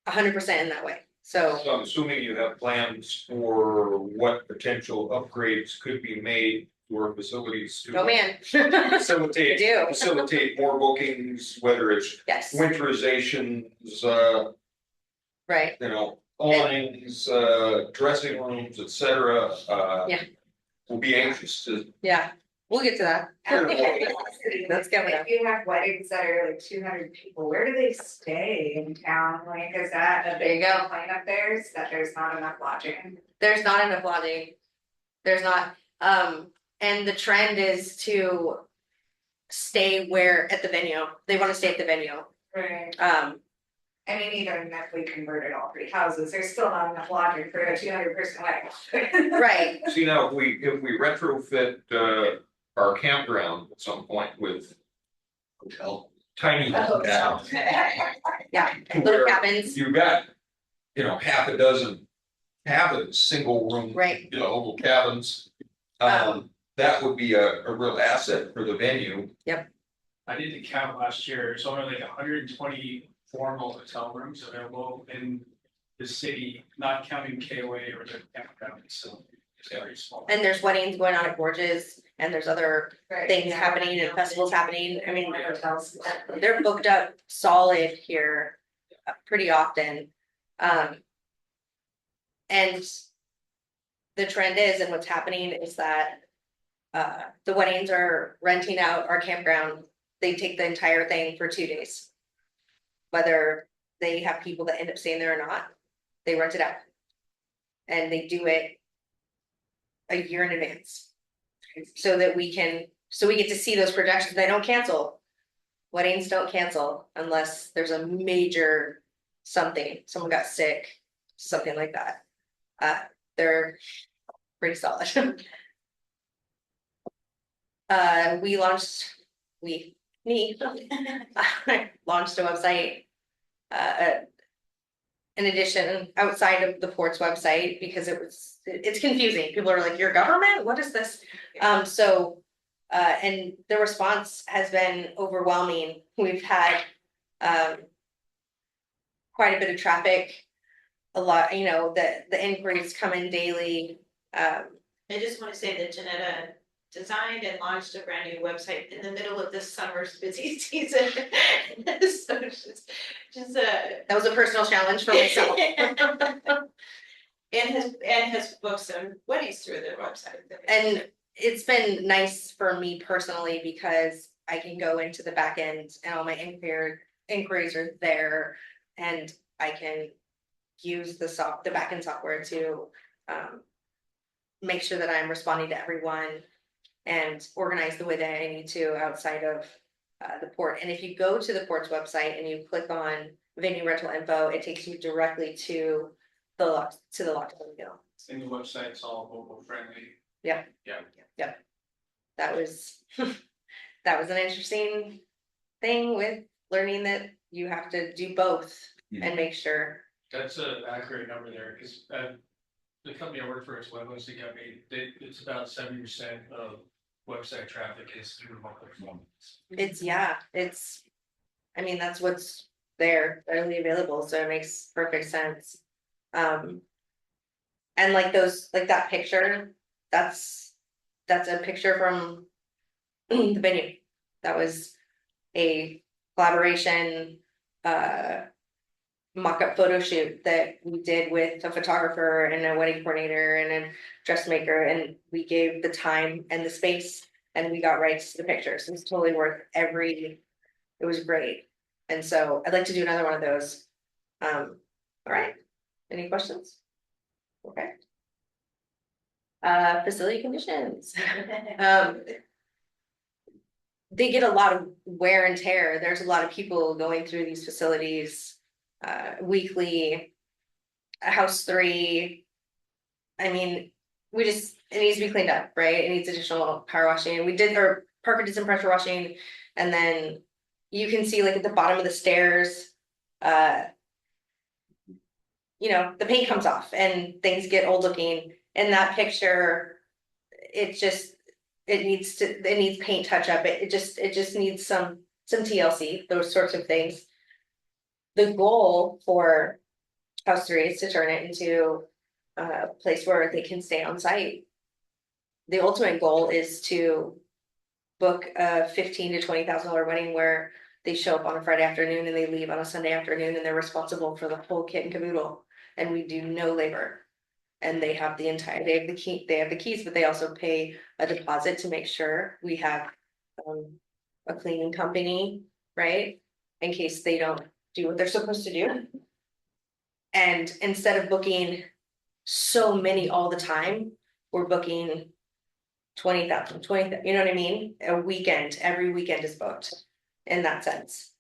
100% in that way. So So I'm assuming you have plans for what potential upgrades could be made to our facilities to oh man, I facilitate, do. facilitate more bookings, whether it's Yes, winterizations, right. awnings, dressing rooms, et cetera. Yeah. We'll be anxious to. Yeah, we'll get to that. out of curiosity, That's coming up. if you have weddings that are like 200 people, where do they stay in town? Like, is that a There you big go. complaint up there, is that there's not enough lodging? There's not enough lodging. There's not, and the trend is to stay at the venue. They want to stay at the venue. Right. Um, I mean, even if we converted all 3 houses, there's still not enough lodging for a 200-person wedding. right, See, now, if we retrofit, our campground at some point with hotel, tiny Oh, cabins, yeah, To little where cabins, you got, half a dozen cabins, single room, right, little cabins. That would be a real asset for the venue. I did the count last year, there's only like 120 formal hotel rooms available in the city, not counting KOA or the campground, so it's very small. and there's weddings going on at Gorges, and there's other Right, things yeah. happening and festivals happening. I mean, Hotels. they're booked up solid here pretty often. And the trend is, and what's happening is that the weddings are renting out our campground. They take the entire thing for 2 days. Whether they have people that end up staying there or not, they rent it out. And they do it a year in advance. So that we get to see those projections. They don't cancel. Weddings don't cancel unless there's a major something, someone got sick, something like that. pretty solid. We launched, me, launched a website. In addition, outside of the port's website, because it's confusing. People are like, your government, what is this? And the response has been overwhelming. We've had, quite a bit of traffic. A lot, the inquiries come in daily. I just wanna say that Janetta designed and launched a brand new website in the middle of this summer's busy season. So it's just That was a personal challenge for myself. and has booked some weddings through their website. And it's been nice for me personally because I can go into the back end and all my inquiries are there. And I can use the backend software to make sure that I'm responding to everyone and organize the way that I need to outside of the port. And if you go to the port's website and you click on venue rental info, it takes you directly to the locked window. And the website's all mobile friendly. Yeah. Yeah. That was that was an interesting thing with learning that you have to do both and make sure. That's an accurate number there, because the company I work for is WebHosting Company, it's about 70% of website traffic is through mobile. I mean, that's what's there, readily available, so it makes perfect sense. And like that picture, that's a picture from the venue. That was a collaboration, mock-up photo shoot that we did with a photographer and a wedding coordinator and a dressmaker, and we gave the time and the space and we got rights to the pictures. It was totally worth it was great. And so I'd like to do another one of those. All right, any questions? Okay. Facility conditions. They get a lot of wear and tear. There's a lot of people going through these facilities weekly. House 3, I mean, it needs to be cleaned up, right? It needs additional power washing. Parker did some pressure washing, and then you can see like at the bottom of the stairs, the paint comes off and things get old looking. In that picture, it needs paint touch up. It just needs some TLC, those sorts of things. The goal for House 3 is to turn it into a place where they can stay on site. The ultimate goal is to book a $15,000 to $20,000 wedding where they show up on a Friday afternoon and they leave on a Sunday afternoon, and they're responsible for the whole kit and caboodle, and we do no labor. And they have they have the keys, but they also pay a deposit to make sure we have a cleaning company, right? In case they don't do what they're supposed to do. And instead of booking so many all the time, we're booking 20,000, you know what I mean? Every weekend is booked in that sense.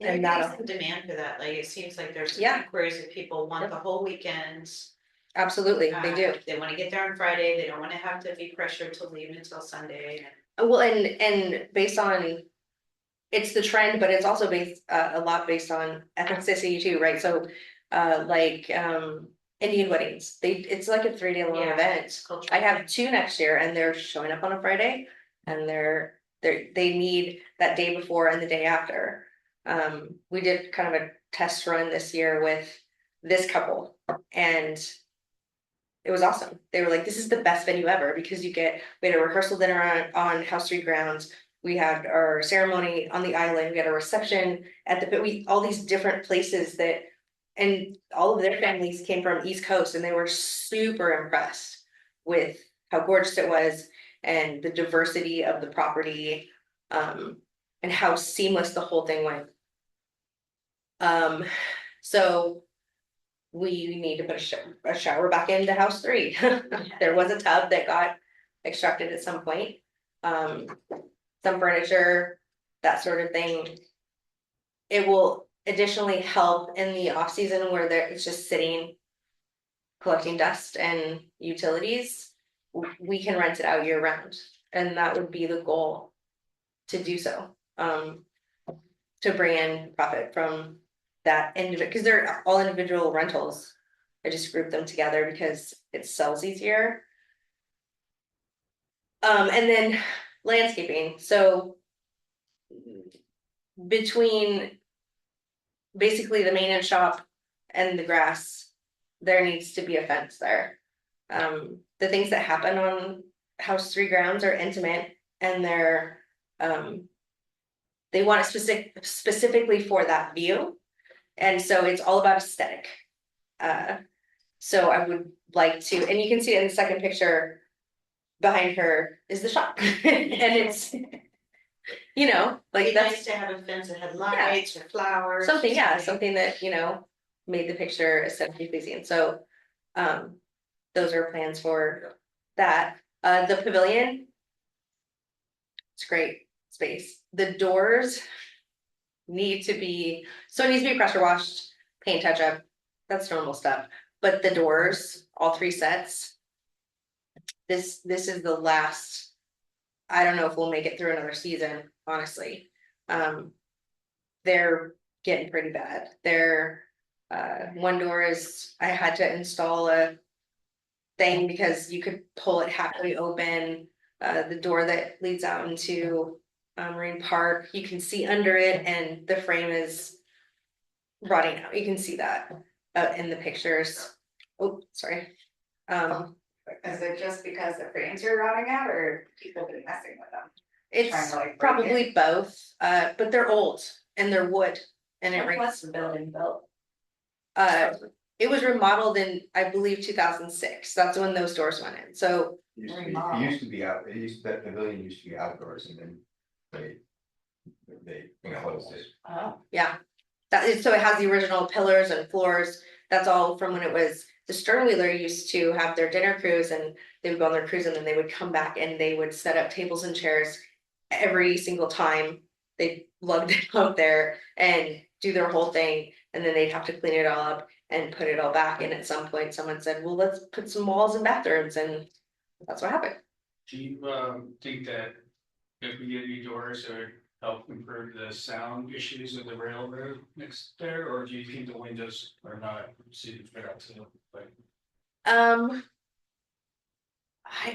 And there's some demand for that, like it seems like there's some inquiries that people want the whole weekend. Absolutely, they do. They wanna get there on Friday, they don't wanna have to be pressured to leave until Sunday. Well, and based on, it's the trend, but it's also based a lot based on ethnicity too, right? So Indian weddings, it's like a 3-day long event. I have 2 next year and they're showing up on a Friday, and they need that day before and the day after. We did kind of a test run this year with this couple, and it was awesome. They were like, this is the best venue ever, because we had a rehearsal dinner on House 3 grounds. We had our ceremony on the island. We had a reception at all these different places and all of their families came from East Coast, and they were super impressed with how gorgeous it was and the diversity of the property, and how seamless the whole thing went. So we need to put a shower back into House 3. There was a tub that got extracted at some point. Some furniture, that sort of thing. It will additionally help in the off season where it's just sitting collecting dust and utilities, we can rent it out year round, and that would be the goal to do so. To bring in profit from that individual, because they're all individual rentals. I just grouped them together because it sells easier. And then landscaping, so between basically the maintenance shop and the grass, there needs to be a fence there. The things that happen on House 3 grounds are intimate, and they're, they want it specifically for that view. And so it's all about aesthetic. So I would like to, and you can see it in the second picture, behind her is the shop, and it's, you know, like It'd be that's nice to have a fence that had lights or flowers. something, yeah, something that, you know, made the picture aesthetically pleasing, so. Those are plans for that, the pavilion. It's great space, the doors need to be, so it needs to be pressure washed, paint touch up, that's normal stuff, but the doors, all 3 sets. This is the last, I don't know if we'll make it through another season, honestly. They're getting pretty bad, they're, one door is, I had to install a thing because you could pull it halfway open, the door that leads out into Marine Park, you can see under it, and the frame is rotting out, you can see that in the pictures. Oh, sorry. Is it just because the frames are rotting out, or people been messing with them? It's Trying to, like, break probably both, but they're old and they're wood, and it When was the building built? it was remodeled in, I believe, 2006, that's when those doors went in, so. It used to be out, that pavilion used to be outdoors, and then they closed it. Oh. Yeah, that is, so it has the original pillars and floors, that's all from when it was, the Sternwheeler used to have their dinner cruise, and they would go on their cruise, and then they would come back and they would set up tables and chairs every single time they lugged it out there and do their whole thing, and then they'd have to clean it all up and put it all back, and at some point someone said, well, let's put some walls and bathrooms, and that's what happened. Do you think that if we get new doors, it would help improve the sound issues of the railroad next there, or do you think the windows are not suited for that to like?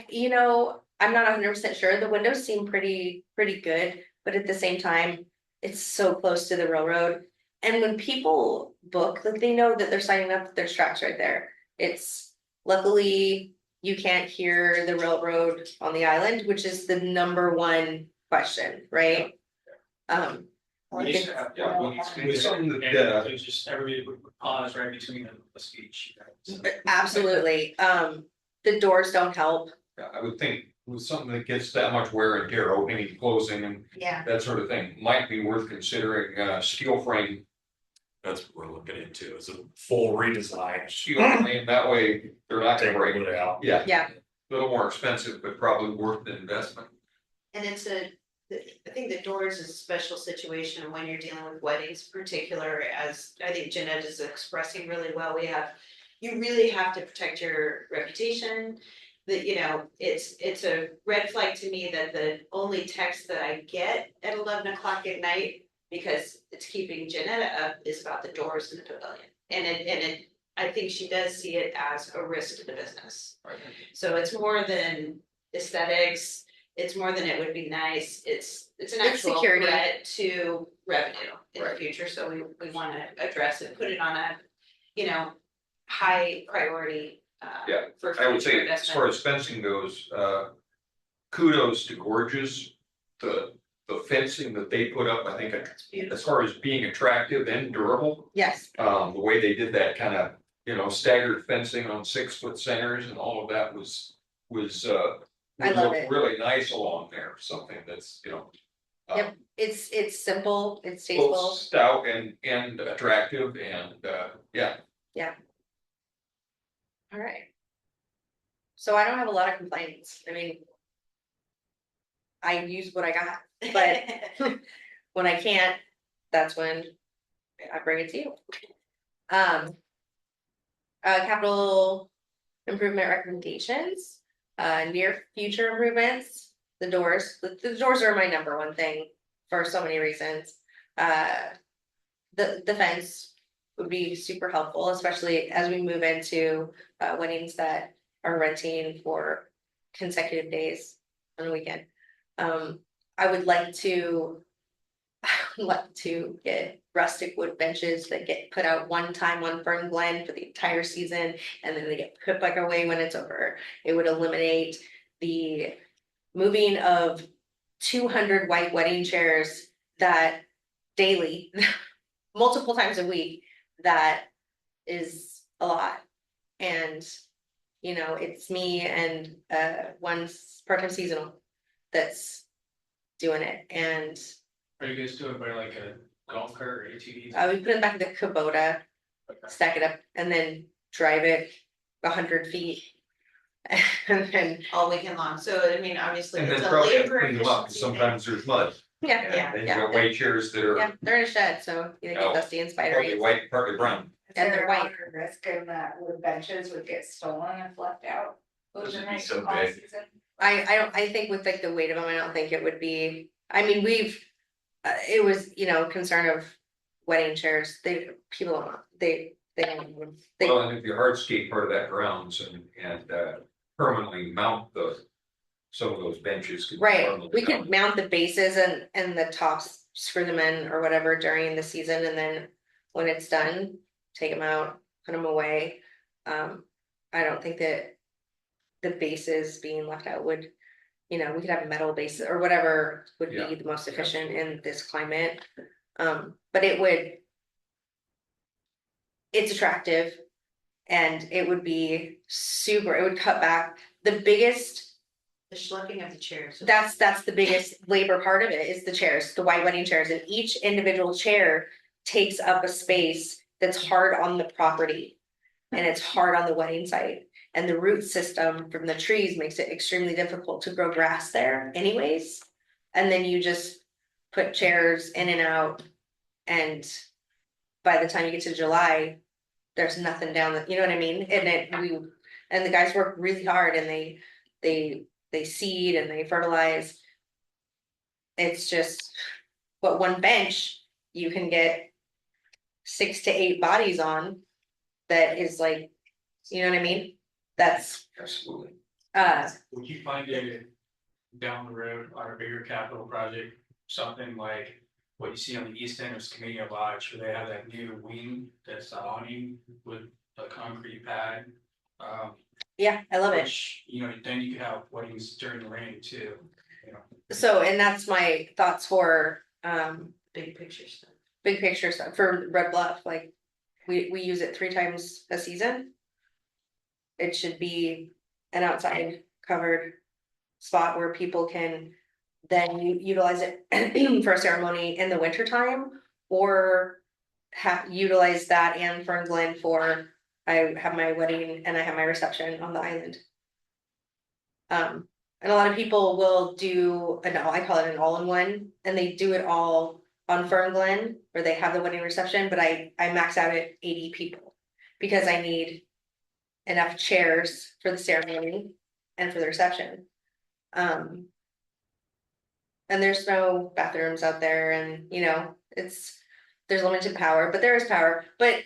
You know, I'm not 100% sure, the windows seem pretty good, but at the same time, it's so close to the railroad. And when people book, like, they know that they're signing up, that their tracks right there. It's, luckily, you can't hear the railroad on the island, which is the #1 question, right? We used to have, Yeah, we saw and that, it was just everybody would pause right between the speech. Absolutely, the doors don't help. Yeah, I would think with something that gets that much wear and tear, opening and closing and Yeah, that sort of thing, might be worth considering, steel frame. That's what we're looking into, is a full redesign. Steel frame, that way they're not gonna Take break. it out. Yeah. Yeah. A little more expensive, but probably worth the investment. and it's I think the doors is a special situation when you're dealing with weddings, particular, as I think Jeanette is expressing really well, you really have to protect your reputation. That, you know, it's a red flag to me that the only text that I get at 11 o'clock at night, because it's keeping Jeanette up, is about the doors in the pavilion. And it, I think she does see it as a risk to the business. Right. So it's more than aesthetics, it's more than it would be nice, it's an actual security. threat to revenue in the Right. future, so we wanna address it, put it on a, you know, high priority. Yeah, For I would future say, as investment. far as fencing goes, kudos to Gorges. The fencing that they put up, I think, It's beautiful. as far as being attractive and durable, Yes, the way they did that kind of, you know, staggered fencing on 6-foot centers and all of that was. I love looked it. really nice along there, something that's, you know. Yep. it's simple, it's Both tasteful. stout and attractive and, yeah. All right. So I don't have a lot of complaints, I mean. I use what I got, but when I can't, that's when I bring it to you. Capital improvement recommendations, near future improvements, the doors. The doors are my number one thing for so many reasons. The fence would be super helpful, especially as we move into weddings that are renting for consecutive days on a weekend. I would like to get rustic wood benches that get put out one time on Fern Glen for the entire season, and then they get put back away when it's over. It would eliminate the moving of 200 white wedding chairs that daily, multiple times a week, that is a lot. And, you know, it's me and one part-time seasonal that's doing it, and Are you guys doing by like a golf cart or ATV? we put it back in the Kubota, stack it up, and then drive it 100 feet. And then, all weekend long, so I mean, obviously, And it's then a probably have to labor clean them up, 'cause efficiency thing. sometimes there's mud. yeah, Then you yeah, got white chairs that yeah, are they're in a shed, so they get Oh, dusty and partly spidery. white, partly brown. Is And there they're a white. lot of risk in that wood benches would get stolen if left out? Those would be overnight so all big. season? I think with like the weight of them, I don't think it would be, I mean, it was, you know, concern of wedding chairs, people don't, they don't. Well, and if you hardscape part of that grounds and permanently mount some of those benches. could be Right, permanently we could mounted. mount the bases and the tops, screw them in or whatever during the season, and then when it's done, take them out, put them away. I don't think that the bases being left out would, you know, we could have metal bases or whatever would Yeah, be the most efficient in this climate. But it's attractive, and it would be super, it would cut back the biggest. The schlepping of the chairs. That's the biggest labor part of it, is the chairs, the white wedding chairs, and each individual chair takes up a space that's hard on the property. And it's hard on the wedding site, and the root system from the trees makes it extremely difficult to grow grass there anyways. And then you just put chairs in and out, and by the time you get to July, there's nothing down the, you know what I mean? And the guys work really hard, and they seed and they fertilize. It's just, but one bench, you can get 6 to 8 bodies on, that is like, you know what I mean? That's, Absolutely. Would you find it down the road on a bigger capital project, something like what you see on the east end of Skamania Lodge, where they have that new wing that's the awning with a concrete pad? yeah, I love it. Which, you know, then you could have weddings during the rain too, you know. So, and that's my thoughts for, Big picture stuff. big picture stuff for Red Bluff, like, we use it 3 times a season. It should be an outside covered spot where people can then utilize it for a ceremony in the winter time, or utilize that and Fern Glen for, I have my wedding and I have my reception on the island. And a lot of people will do I call it an all-in-one, and they do it all on Fern Glen, where they have the wedding reception, but I max out at 80 people. Because I need enough chairs for the ceremony and for the reception. And there's no bathrooms out there, and you know, there's limited power, but there is power, but.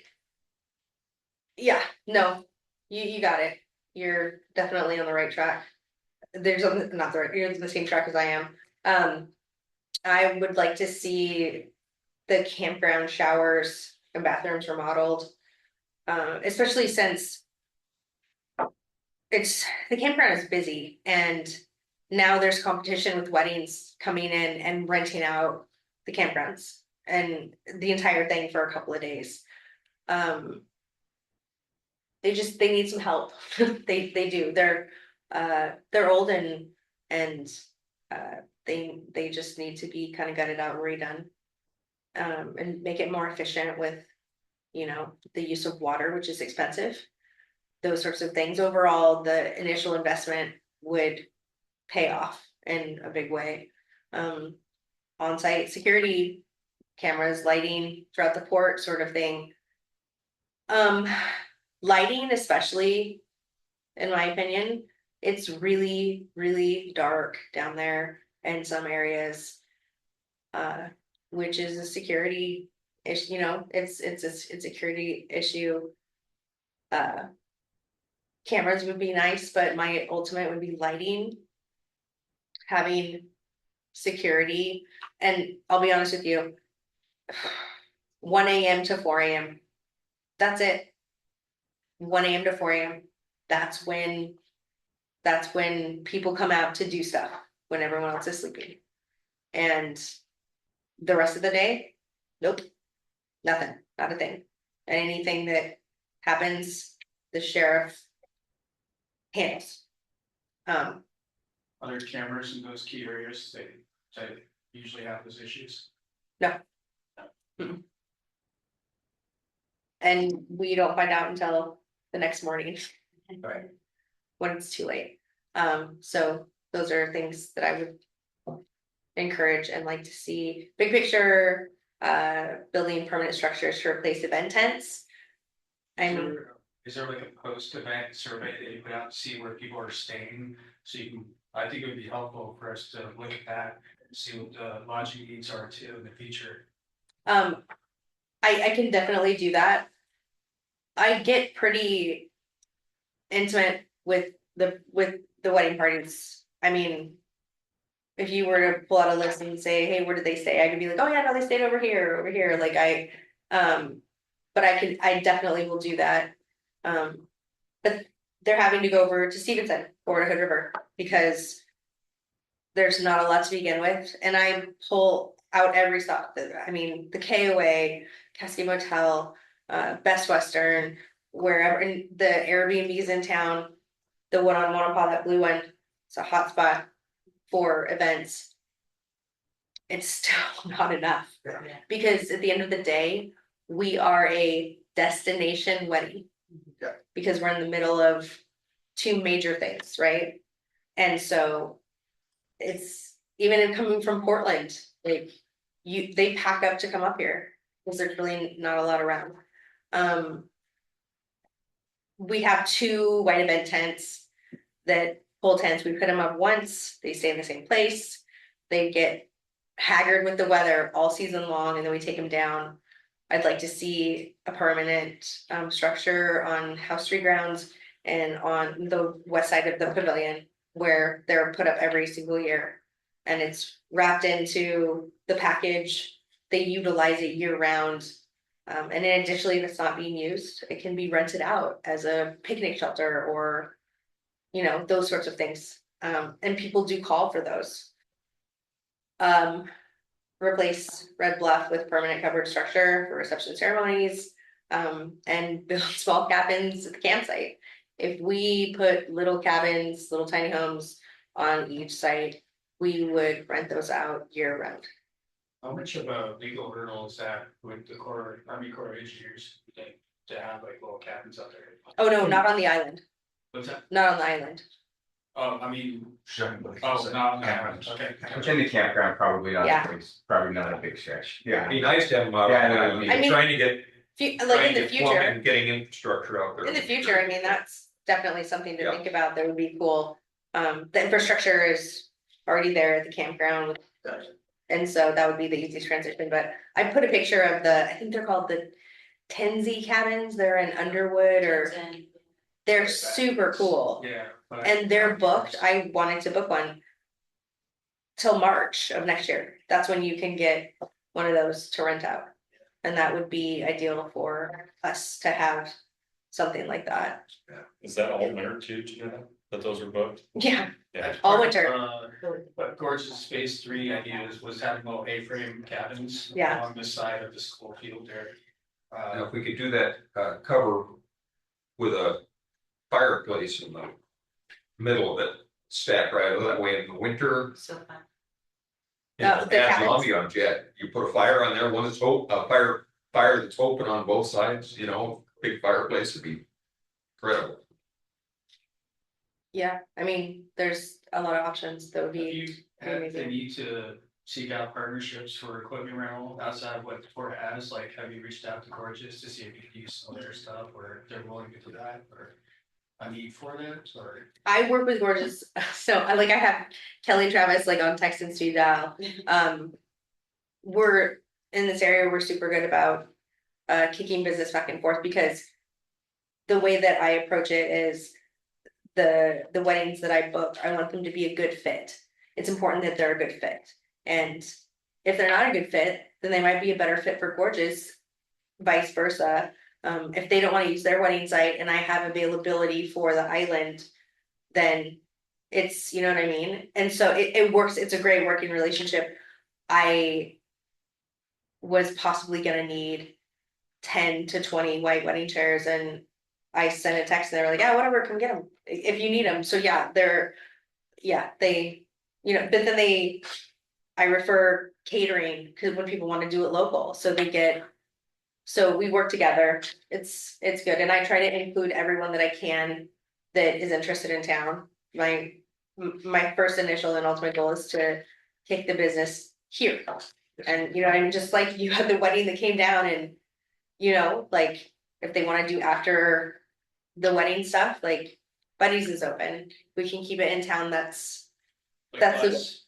Yeah, no, you got it, you're definitely on the right track. Not the right, you're on the same track as I am. I would like to see the campground showers and bathrooms remodeled. Especially since the campground is busy, and now there's competition with weddings coming in and renting out the campgrounds and the entire thing for a couple of days. They need some help. They do. They're old and they just need to be kind of gutted out and redone. And make it more efficient with, you know, the use of water, which is expensive. Those sorts of things. Overall, the initial investment would pay off in a big way. On-site security cameras, lighting throughout the port, sort of thing. Lighting especially in my opinion. It's really, really dark down there in some areas. Which is a security issue, you know, it's a security issue. Cameras would be nice, but my ultimate would be lighting. Having security, and I'll be honest with you. 1 a.m. to 4 a.m. That's it. 1 a.m. to 4 a.m. That's when people come out to do stuff, when everyone else is sleeping. And the rest of the day, nope, nothing, not a thing. And anything that happens, the sheriff handles. Other cameras in those key areas, they usually have those issues. And we don't find out until the next morning. Right. When it's too late. So those are things that I would encourage and like to see. Big picture, building permanent structures to replace event tents. Is there like a post-event survey that you put out to see where people are staying? So you can, I think it would be helpful for us to look at that and see what the lodging needs are too in the future. I can definitely do that. I get pretty intimate with the wedding parties. I mean, if you were to pull out a list and say, hey, where did they stay? I could be like, oh yeah, no, they stayed over here. Like but I definitely will do that. But they're having to go over to Stevenson or to Hood River because there's not a lot to begin with. And I pull out every stop that, I mean, the KOA, Cascade Motel, Best Western, wherever, in the Airbnbs in town, the one on Monopah, that blue one, it's a hot spot for events. It's still not enough, because at the end of the day, we are a destination wedding. Yeah. Because we're in the middle of two major things, right? And so it's, even in coming from Portland, like they pack up to come up here because there's really not a lot around. We have 2 white event tents that pole tents. We put them up once, they stay in the same place. They get haggard with the weather all season long, and then we take them down. I'd like to see a permanent structure on House Street grounds and on the west side of the pavilion where they're put up every single year. And it's wrapped into the package. They utilize it year round. And then additionally, if it's not being used, it can be rented out as a picnic shelter or, you know, those sorts of things. And people do call for those. Replace Red Bluff with permanent covered structure for reception ceremonies, and build small cabins at the campsite. If we put little cabins, little tiny homes on each site, we would rent those out year round. How much of a legal hurdle is that with the Army Corps of Engineers to have like little cabins out there? Oh, no, not on the island, What's that? not on the island. Oh, I mean, Sure. oh, not, okay. Within the campground, probably not, Yeah. probably not a big stretch, It'd yeah. be nice to have them out. Yeah, no, I mean- Trying to get, Like trying in to the get plumbing future, and getting infrastructure out there. in the future, I mean, that's definitely something to Yeah. think about. That would be cool. The infrastructure is already there at the campground. And so that would be the easiest transition, but I put a picture of I think they're called the Tenzi cabins. They're in Underwood, or they're super cool. Yeah. but- And they're booked. I wanted to book one till March of next year. That's when you can get one of those to rent out. And that would be ideal for us to have something like that. Is that all winter too, Jenna, that those are booked? Yeah, That's all part of, winter. But Gorgeous Phase 3 ideas was having little A-frame cabins. Yeah. Along the side of the school field there. Now, if we could do that, cover with a fireplace in the middle of it, stacked right that way in the winter. So fun. You know, The adds cabins? ambiance yet. You put a fire on there, one that's fire that's open on both sides, you know, big fireplace would be incredible. Yeah, I mean, there's a lot of options that would Have be. you had the amazing. need to seek out partnerships for equipment rental outside of what the Fort has? Like, have you reached out to Gorgeous to see if you could use some of their stuff, or if they're willing to do that, or? a need for that, or? I work with Gorgeous, so I have Kelly and Travis like on text and speed dial. We're in this area, we're super good about kicking business back and forth because the way that I approach it is the weddings that I book, I want them to be a good fit. It's important that they're a good fit. And if they're not a good fit, then they might be a better fit for Gorgeous, vice versa. If they don't want to use their wedding site and I have availability for the island, then it's, you know what I mean? And so it works, it's a great working relationship. I was possibly gonna need 10 to 20 white wedding chairs and I sent a text and they were like, yeah, whatever, come get them if you need them. So yeah, they, but then I refer catering because when people want to do it local, so we work together. It's good. And I try to include everyone that I can that is interested in town. My first initial and ultimate goal is to take the business here. And I mean, just like you had the wedding that came down and, like if they want to do after the wedding stuff, like Buddies is open. We can keep it in town. That's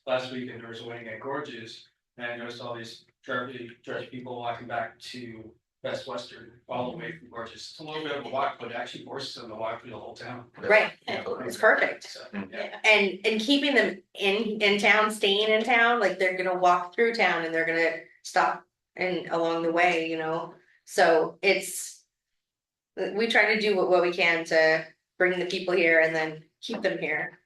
Last weekend, there was a wedding at Gorgeous, and I noticed all these dressed people walking back to Best Western, all the way from Gorgeous. It's a little bit of a walk, but it actually forces them to walk through the whole town. right. It's perfect. So, yeah. And keeping them in town, staying in town, like they're gonna walk through town and they're gonna stop and along the way, so we try to do what we can to bring the people here and then keep them here.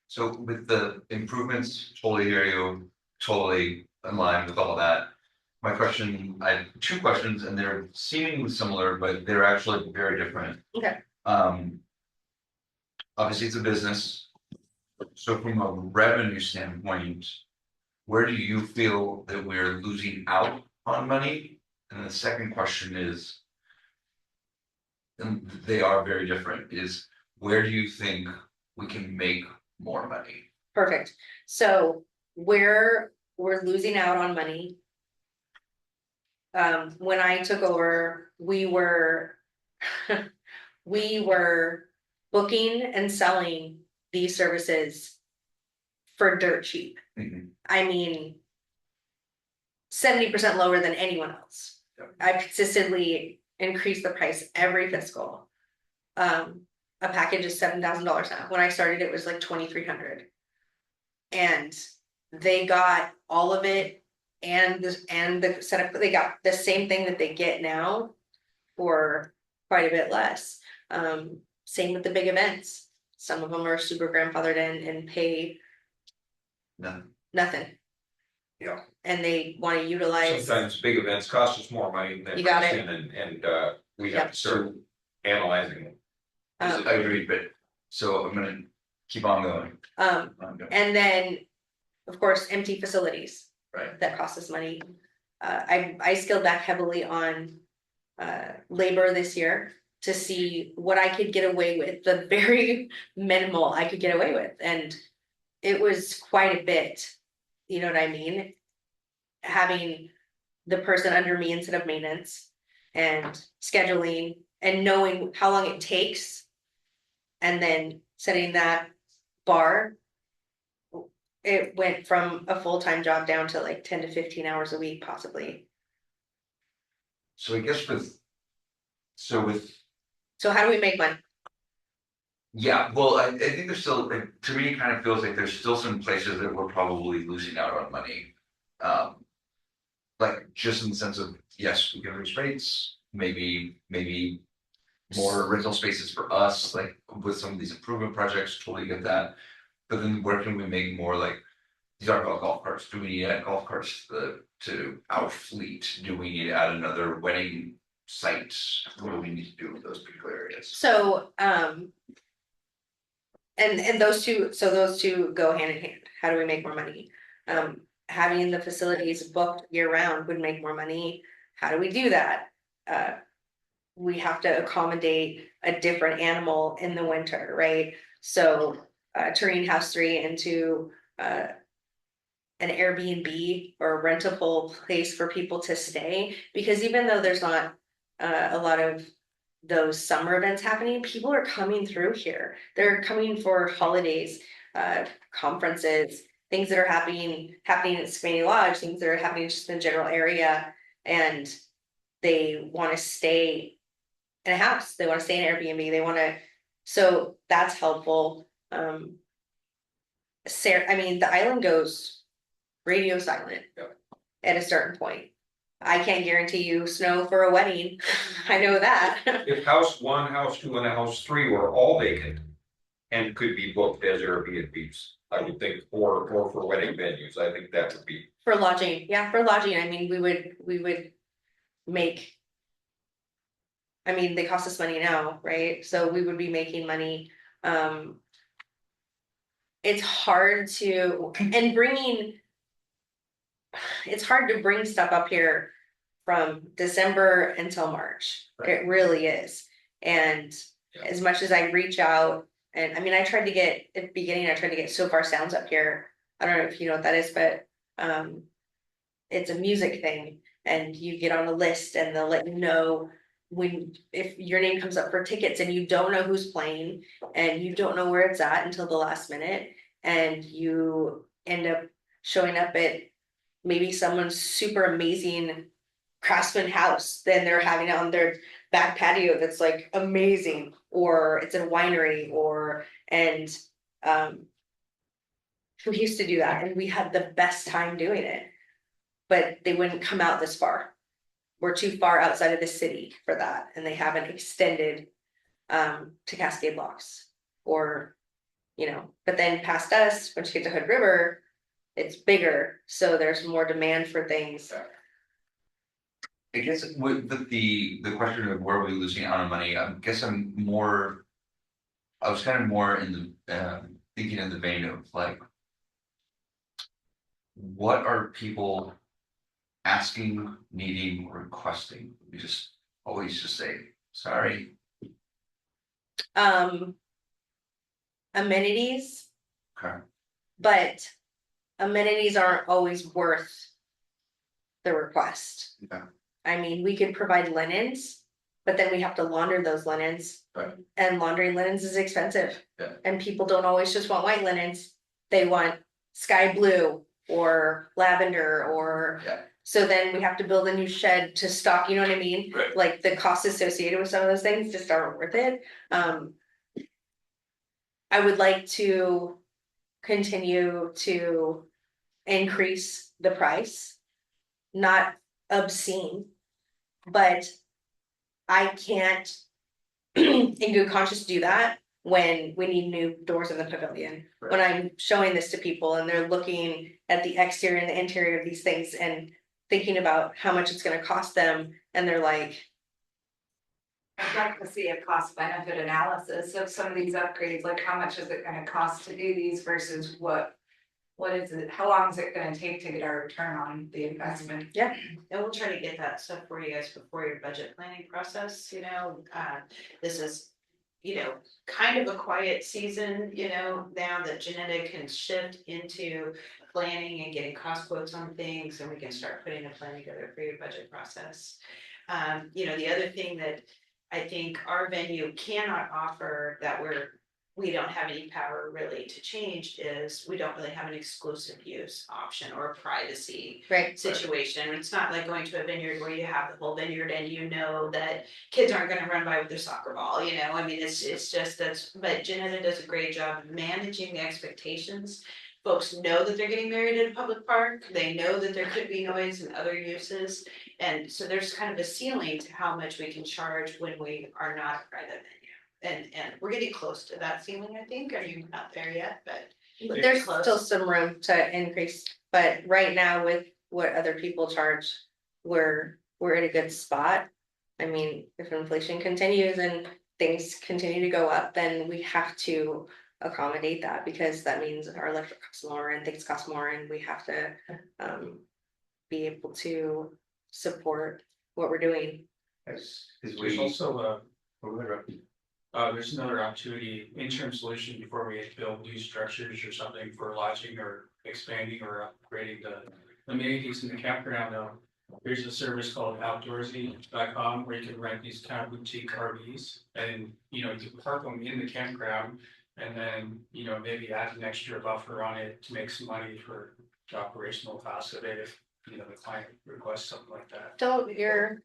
So with the improvements, totally hear you, totally in line with all that. My question, I have two questions and they're seemingly similar, but they're actually very different. Okay. Obviously it's a business. So from a revenue standpoint, where do you feel that we're losing out on money? And the second question is, and they are very different, is where do you think we can make more money? Perfect. So where we're losing out on money. When I took over, we were booking and selling these services for dirt cheap. Mhm. I mean, 70% lower than anyone else. Yep. I've consistently increased the price every fiscal. A package is $7,000 now. When I started, it was like 2,300. And they got all of it and the setup, they got the same thing that they get now for quite a bit less. Same with the big events. Some of them are super grandfathered in and pay nothing. Yeah. And they want to utilize. Sometimes big events cost us more money than You got brings it. in, and we have Yep. to start analyzing it. I agree, but so I'm gonna keep on going. And then, of course, empty facilities. Right. That cost us money. I scaled back heavily on labor this year to see what I could get away with, the very minimal I could get away with, and it was quite a bit. You know what I mean? Having the person under me instead of maintenance and scheduling and knowing how long it takes and then setting that bar. It went from a full-time job down to like 10 to 15 hours a week, possibly. So I guess so how do we make money? yeah, well, I think there's still, like, to me, it kind of feels like there's still some places that we're probably losing out on money. Like just in the sense of, yes, we can raise rates, maybe more rental spaces for us, like with some of these improvement projects, totally get that. But then where can we make more, like, these aren't about golf carts, do we need to add golf carts to our fleet? Do we need to add another wedding site? What do we need to do with those particular areas? So, and those two go hand in hand. How do we make more money? Having the facilities booked year round would make more money. How do we do that? We have to accommodate a different animal in the winter, right? So, turning House 3 into an Airbnb or a rentable place for people to stay, because even though there's not a lot of those summer events happening, people are coming through here. They're coming for holidays, conferences, things that are happening at Spaney Lodge, things that are happening just in the general area. And they want to stay in a house, they want to stay in Airbnb, they want to, so that's helpful. Sarah, I mean, the island goes radio silent at a certain point. I can't guarantee you snow for a wedding. I know that. If house one, house two, and house three were all vacant and could be booked as Airbnbs, I would think, or for wedding venues, I think that would be. For lodging, yeah, for lodging, I mean, we would make. I mean, they cost us money now, right? So we would be making money. It's hard to, and bringing. It's hard to bring stuff up here from December until March. It really is. And as much as I reach out, and I mean, I tried to get, at the beginning, I tried to get So Far Sounds up here. I don't know if you know what that is, but it's a music thing, and you get on a list and they'll let you know when, if your name comes up for tickets and you don't know who's playing and you don't know where it's at until the last minute, and you end up showing up at maybe someone's super amazing craftsman house, then they're having it on their back patio that's like amazing, or it's a winery, or and we used to do that and we had the best time doing it, but they wouldn't come out this far. We're too far outside of the city for that, and they haven't extended to Cascade Locks, or but then past us, once you get to Hood River, it's bigger, so there's more demand for things. I guess with the question of where are we losing out on money, I guess I was kind of more in the thinking in the vein of like, what are people asking, needing, requesting? We just always just say, sorry. Amenities, Okay. but amenities aren't always worth the request. Okay. I mean, we could provide linens, but then we have to launder those linens. Right. And laundering linens is expensive. Yeah. And people don't always just want white linens. They want sky blue or lavender, or Yeah. so then we have to build a new shed to stock, you know what I mean? Right. Like the costs associated with some of those things just aren't worth it. I would like to continue to increase the price, not obscene, but I can't in good conscience do that when we need new doors in the pavilion. Right. When I'm showing this to people and they're looking at the exterior and the interior of these things and thinking about how much it's gonna cost them, and they're like, I'd like to see a cost benefit analysis of some of these upgrades, like how much is it gonna cost to do these versus what is it, how long is it gonna take to get our return on the investment? yeah, And we'll try to get that stuff for you guys before your budget planning process, this is, kind of a quiet season, now that Genetic can shift into planning and getting cost quotes on things, and we can start putting a plan together for your budget process. The other thing that I think our venue cannot offer that we don't have any power really to change is we don't really have an exclusive use option or a privacy right, situation. It's not like going to a vineyard where you have the whole vineyard and that kids aren't gonna run by with their soccer ball, I mean, it's just but Janetta does a great job of managing the expectations. Folks know that they're getting married at a public park, they know that there could be noise and other uses. And so there's kind of a ceiling to how much we can charge when we are not a private venue. And we're getting close to that ceiling, I think. Are you not there yet? But there's close. still some room to increase, but right now with what other people charge, we're in a good spot. I mean, if inflation continues and things continue to go up, then we have to accommodate that, because that means our electric costs more and things cost more, and we have to be able to support what we're doing. As There's we, also there's another opportunity, interim solution before we build new structures or something for lodging or expanding or upgrading the amenities in the campground though. there's a service called outdoorsy.com where you can rent these kind of boutique RVs and, you know, you can park them in the campground. And then, you know, maybe add an extra buffer on it to make some money for the operational costs of it if, you know, the client requests something like that. Don't you're.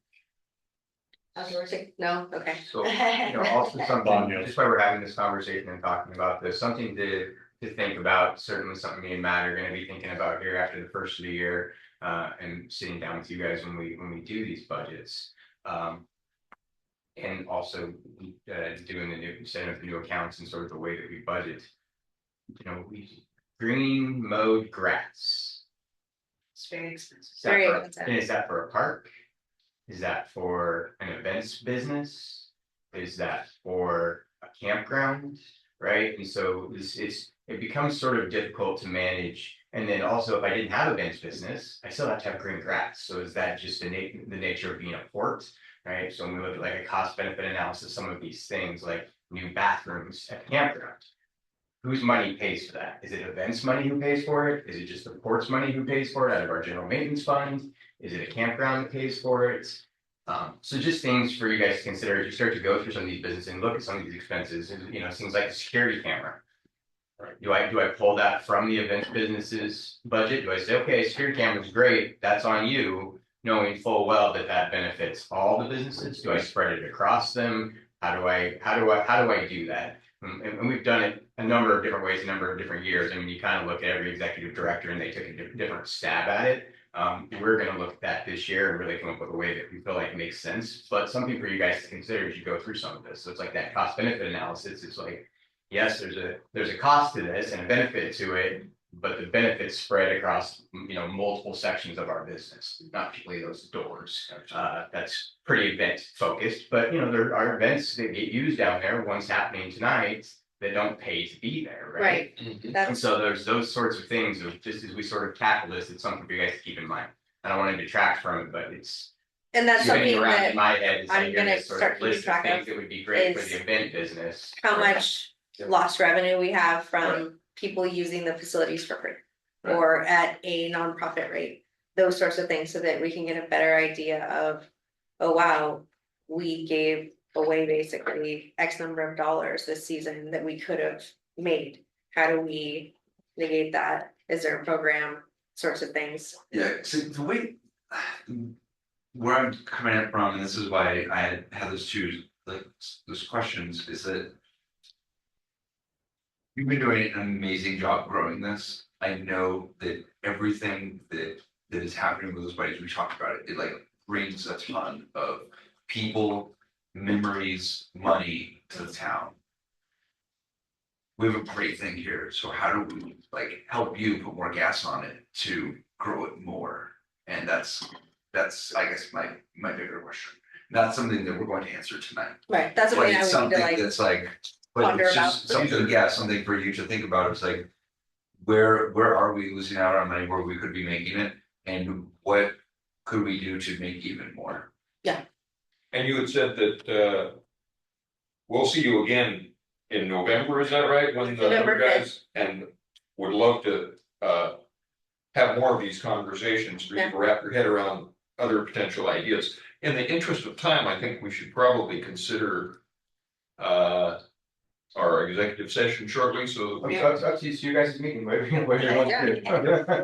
Outdoorsy, no, okay. So, you know, also something, just why we're having this conversation and talking about this, something to think about, certainly something me and Matt are gonna be thinking about here after the first of the year. And sitting down with you guys when we do these budgets. And also doing the new, setting up the new accounts and sort of the way that we budget. You know, we green mowed grass. It's very expensive. Is that Very for- expensive. And is that for a park? Is that for an events business? Is that for a campground? Right? And so it becomes sort of difficult to manage. And then also, if I didn't have events business, I still have to have green grass. So is that just the nature of being a port? Right? So when we look at like a cost benefit analysis, some of these things like new bathrooms at the campground. Whose money pays for that? Is it events money who pays for it? Is it just the port's money who pays for it out of our general maintenance fund? Is it a campground that pays for it? So just things for you guys to consider as you start to go through some of these businesses and look at some of these expenses, and you know, things like a security camera. Right? Do I pull that from the event business's budget? Do I say, okay, security camera is great, that's on you, knowing full well that that benefits all the businesses? Do I spread it across them? How do I do that? And we've done it a number of different ways, a number of different years. I mean, you kind of look at every executive director and they took a different stab at it. We're going to look at that this year and really come up with a way that we feel like makes sense. But something for you guys to consider as you go through some of this. So it's like that cost benefit analysis. It's like, yes, there's a cost to this and a benefit to it, but the benefits spread across, you know, multiple sections of our business, not particularly those doors. That's pretty event focused, but you know, there are events that get used down there. One's happening tonight that don't pay to be there, right? And That's, so there's those sorts of things of just as we sort of tackle this, it's something for you guys to keep in mind. I don't want to detract from it, but it's and that's spinning something around in that, my head. It's I'm like, you're gonna gonna sort start of keeping list of track of things that would be great for is the event business. how much lost revenue we have from Right. people using the facilities for free. Right. Or at a nonprofit rate, those sorts of things, so that we can get a better idea of, oh wow, we gave away basically X number of dollars this season that we could have made. How do we negate that? Is there a program, sorts of things? Yeah, so the way where I'm coming at from, and this is why I had those two like those questions, is that you've been doing an amazing job growing this. I know that everything that is happening with those buddies, we talked about it, it like brings a ton of people, memories, money to the town. We have a great thing here, so how do we like help you put more gas on it to grow it more? And that's I guess my bigger question. Not something that we're going to answer tonight. Right, that's But what I it's would need to something like, that's like, but ponder it's just about. something, yeah, something for you to think about. It's like, where are we losing out on money where we could be making it? And what could we do to make even more? And you had said that, we'll see you again in November, is that right? When the November other guys, and would love to, have more of these conversations, for you to wrap your head around other potential ideas. In the interest of time, I think we should probably consider, our executive session shortly, so. Okay, so it's up to you guys' meeting, whatever you want to do.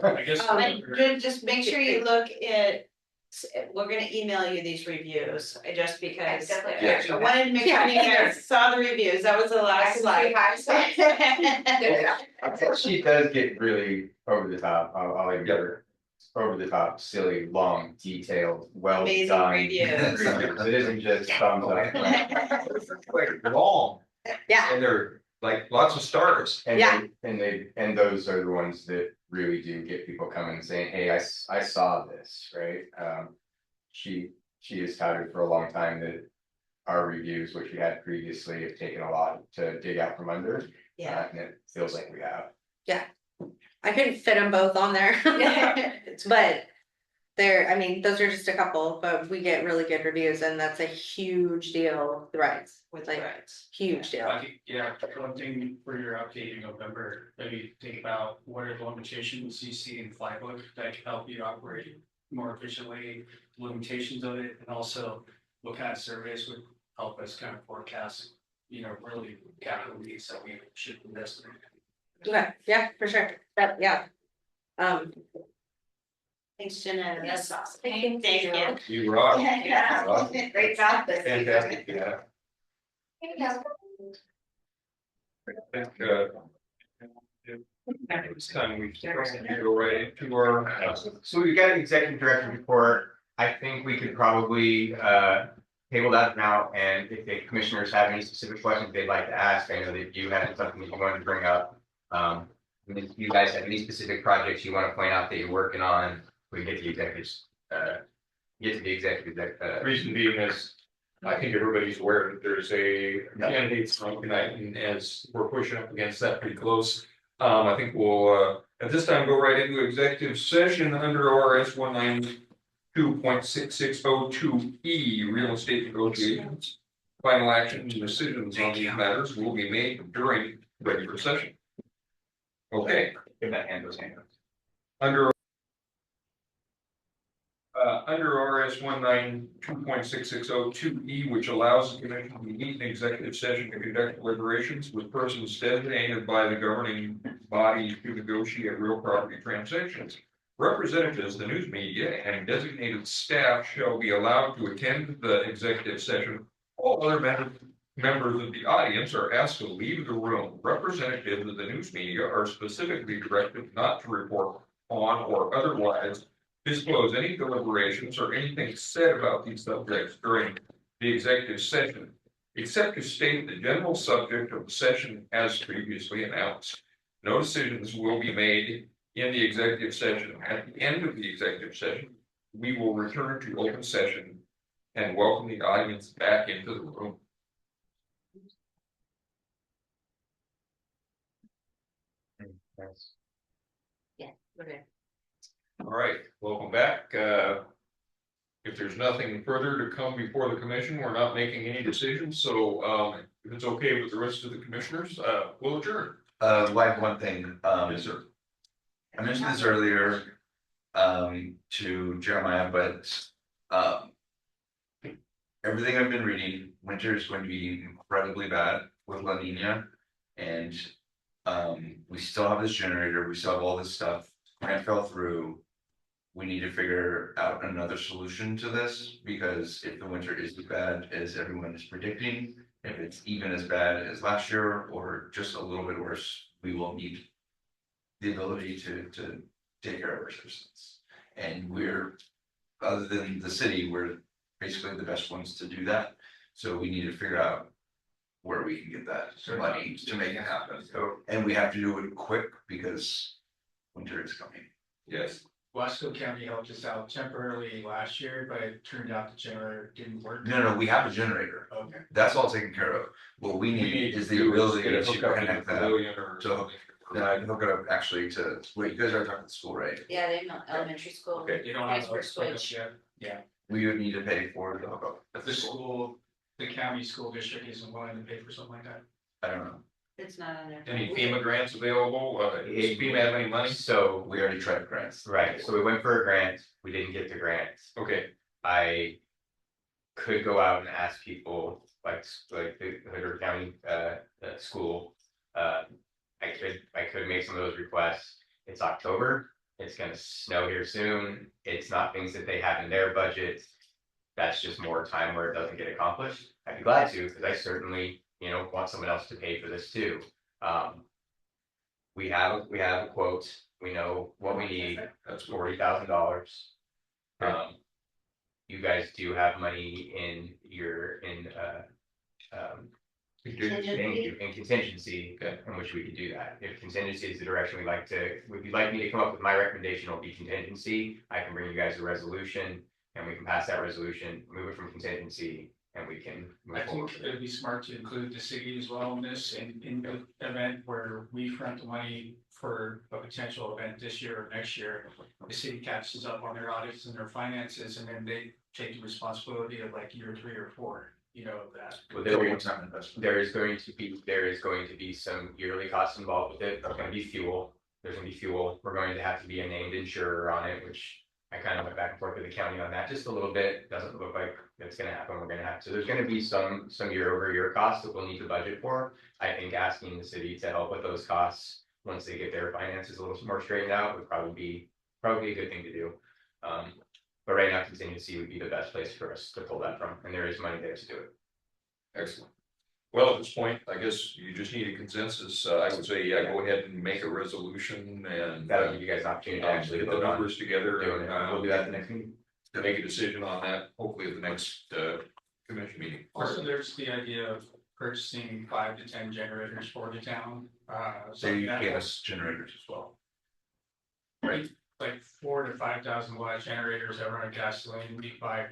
I guess. Just make sure you look at, we're gonna email you these reviews, just because. definitely Yeah. I wanted to make sure you guys saw the reviews, that was the last slide. She does get really over the top, I'll give her over the top, silly, long, detailed, well Amazing done. reviews. It isn't just thumbs up. Like long, Yeah, and they're like lots of stars. And Yeah. and those are the ones that really do get people coming and saying, hey, I saw this, right? She has touted for a long time that our reviews, which we had previously, have taken a lot to dig out from under. Yeah. And it feels like we have. I couldn't fit them both on there. But there, I mean, those are just a couple, but we get really good reviews and that's a huge deal, the rights, With like, rights. huge deal. I think, yeah, one thing for your update in November, maybe think about what are the limitations you see in Flybook that can help you operate more efficiently, limitations of it, and also what kind of surveys would help us kind of forecast, really capital needs that we should invest in. Okay, yeah, for sure, that, yeah. Thanks, Jenna. That's awesome. Thank Thank you. you. You rock. Yeah, great job this week. Fantastic, yeah. I think, it's time we go right into our, So we've got an executive director report. I think we could probably table that now, and if the commissioners have any specific questions they'd like to ask, I know that you had something that you wanted to bring up. And if you guys have any specific projects you want to point out that you're working on, we can get the executives, get to the executive. reason being is, I think everybody's aware that there's a candidates night tonight, and as we're pushing up against that pretty close. I think we'll, at this time, go right into executive session under RS 192.6602E, real estate negotiations. Final action and decisions on these matters will be made during regular session. Okay. Give that hand those hands. Under RS 192.6602E, which allows the commission to meet in executive session to conduct deliberations with persons designated by the governing body to negotiate real property transactions. Representatives, the news media, and designated staff shall be allowed to attend the executive session. All other members of the audience are asked to leave the room. Representatives of the news media are specifically directed not to report on or otherwise disclose any deliberations or anything said about these subjects during the executive session, except to state the general subject of the session as previously announced. No decisions will be made in the executive session. At the end of the executive session, we will return to open session and welcome the audience back into the room. Yeah, okay. All right, welcome back. If there's nothing further to come before the commission, we're not making any decisions. So if it's okay with the rest of the commissioners, we'll adjourn. I have one thing, Yes, sir. I mentioned this earlier, to Jeremiah, but, everything I've been reading, winter is going to be incredibly bad with La Nina. And, we still have this generator, we still have all this stuff, grant fell through. We need to figure out another solution to this, because if the winter is as bad as everyone is predicting, if it's even as bad as last year or just a little bit worse, we will need the ability to take care of our citizens. And we're, other than the city, we're basically the best ones to do that. So we need to figure out where we can get that money to make it happen. So, and we have to do it quick because winter is coming. Yes. Wasco County helped us out temporarily last year, but it turned out the generator didn't work. No, we have a generator. Okay. That's all taken care of. What we need is the ability to connect that. So, then I can hook it up actually to, wait, you guys are talking school, right? Yeah, they know elementary school. Okay. They don't have Transfer a switch. yet. Yeah, We would need to pay for the hookup. but the school, the county school district isn't willing to pay for something like that. I don't know. It's not on there. Any FEMA grants available? Does FEMA have any money? So, We already tried grants. right, so we went for a grant, we didn't get the grant. Okay, I could go out and ask people like the Hood County school. I could make some of those requests. It's October, it's gonna snow here soon. It's not things that they have in their budget. That's just more time where it doesn't get accomplished. I'd be glad to, because I certainly, want someone else to pay for this too. We have a quote, we know what we need, that's $40,000. You guys do have money in your, in contingency, in which we could do that. If contingency is the direction we like to, would you like me to come up with my recommendation, will be contingency, I can bring you guys a resolution. And we can pass that resolution, move it from contingency, and we can move I forward. think it'd be smart to include the city as well in this, and in the event where we front the money for a potential event this year or next year. The city catches up on their audits and their finances, and then they take the responsibility of like year 3 or 4, of that. Well, It's a one-time investment. there is going to be some yearly costs involved with it. There's going to be fuel. We're going to have to be a named insurer on it, which I kind of went back and forth with the county on that just a little bit, doesn't look like it's gonna happen, we're gonna have to, there's gonna be some year-over-year costs that we'll need to budget for. I think asking the city to help with those costs, once they get their finances a little more straightened out, would probably be a good thing to do. But right now, contingency would be the best place for us to pull that from, and there is money there to do it. Excellent. Well, at this point, I guess you just need a consensus. I would say, yeah, go ahead and make a resolution and. That'll give you guys an opportunity to actually Get the vote on numbers together doing it. and We'll do that at the next meeting. to make a decision on that, hopefully at the next commission meeting. Also, there's the idea of purchasing 5 to 10 generators for the town. Say gas generators as well. Right, like 4,000 to 5,000 watt generators that run gasoline, we buy,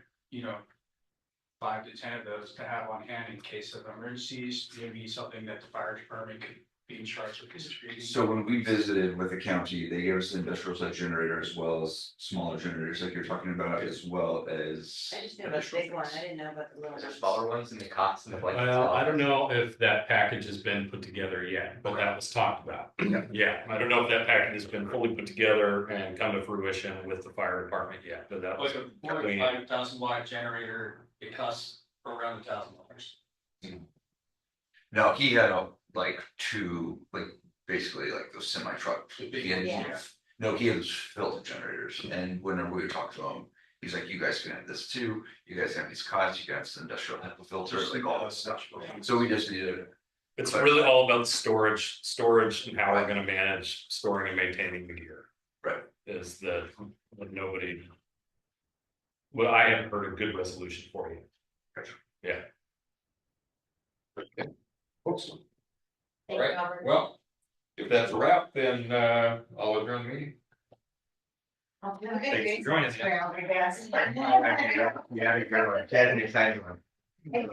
5 to 10 of those to have on hand in case of emergencies, maybe something that the fire department could be in charge of distributing. So when we visited with the county, they gave us an industrial size generator as well as smaller generators like you're talking about, as well as. I just knew about the big one, I didn't know about the little There's ones. smaller ones and the cots and the blankets. Well, I don't know if that package has been put together yet, but that was talked about. Yeah, I don't know if that package has been fully put together and come to fruition with the fire department yet, but that was. Like a 4 to 5,000 watt generator, it costs around $1,000. No, he had two, basically those semi trucks. Yeah. No, he has filter generators, and whenever we talk to him, he's like, you guys can have this too, you guys have these cots, you guys have industrial HEPA filters, like all this stuff. So we just needed. It's really all about storage and how we're gonna manage storing and maintaining the gear. Right. Is the, what nobody. Well, I haven't heard a good resolution for you. Gotcha. Yeah. Excellent. Thank All you, right, Albert. well, if that's a wrap, then I'll adjourn the meeting. Okay, Thanks for joining us. great. Yeah, good one. That's an exciting one. I do.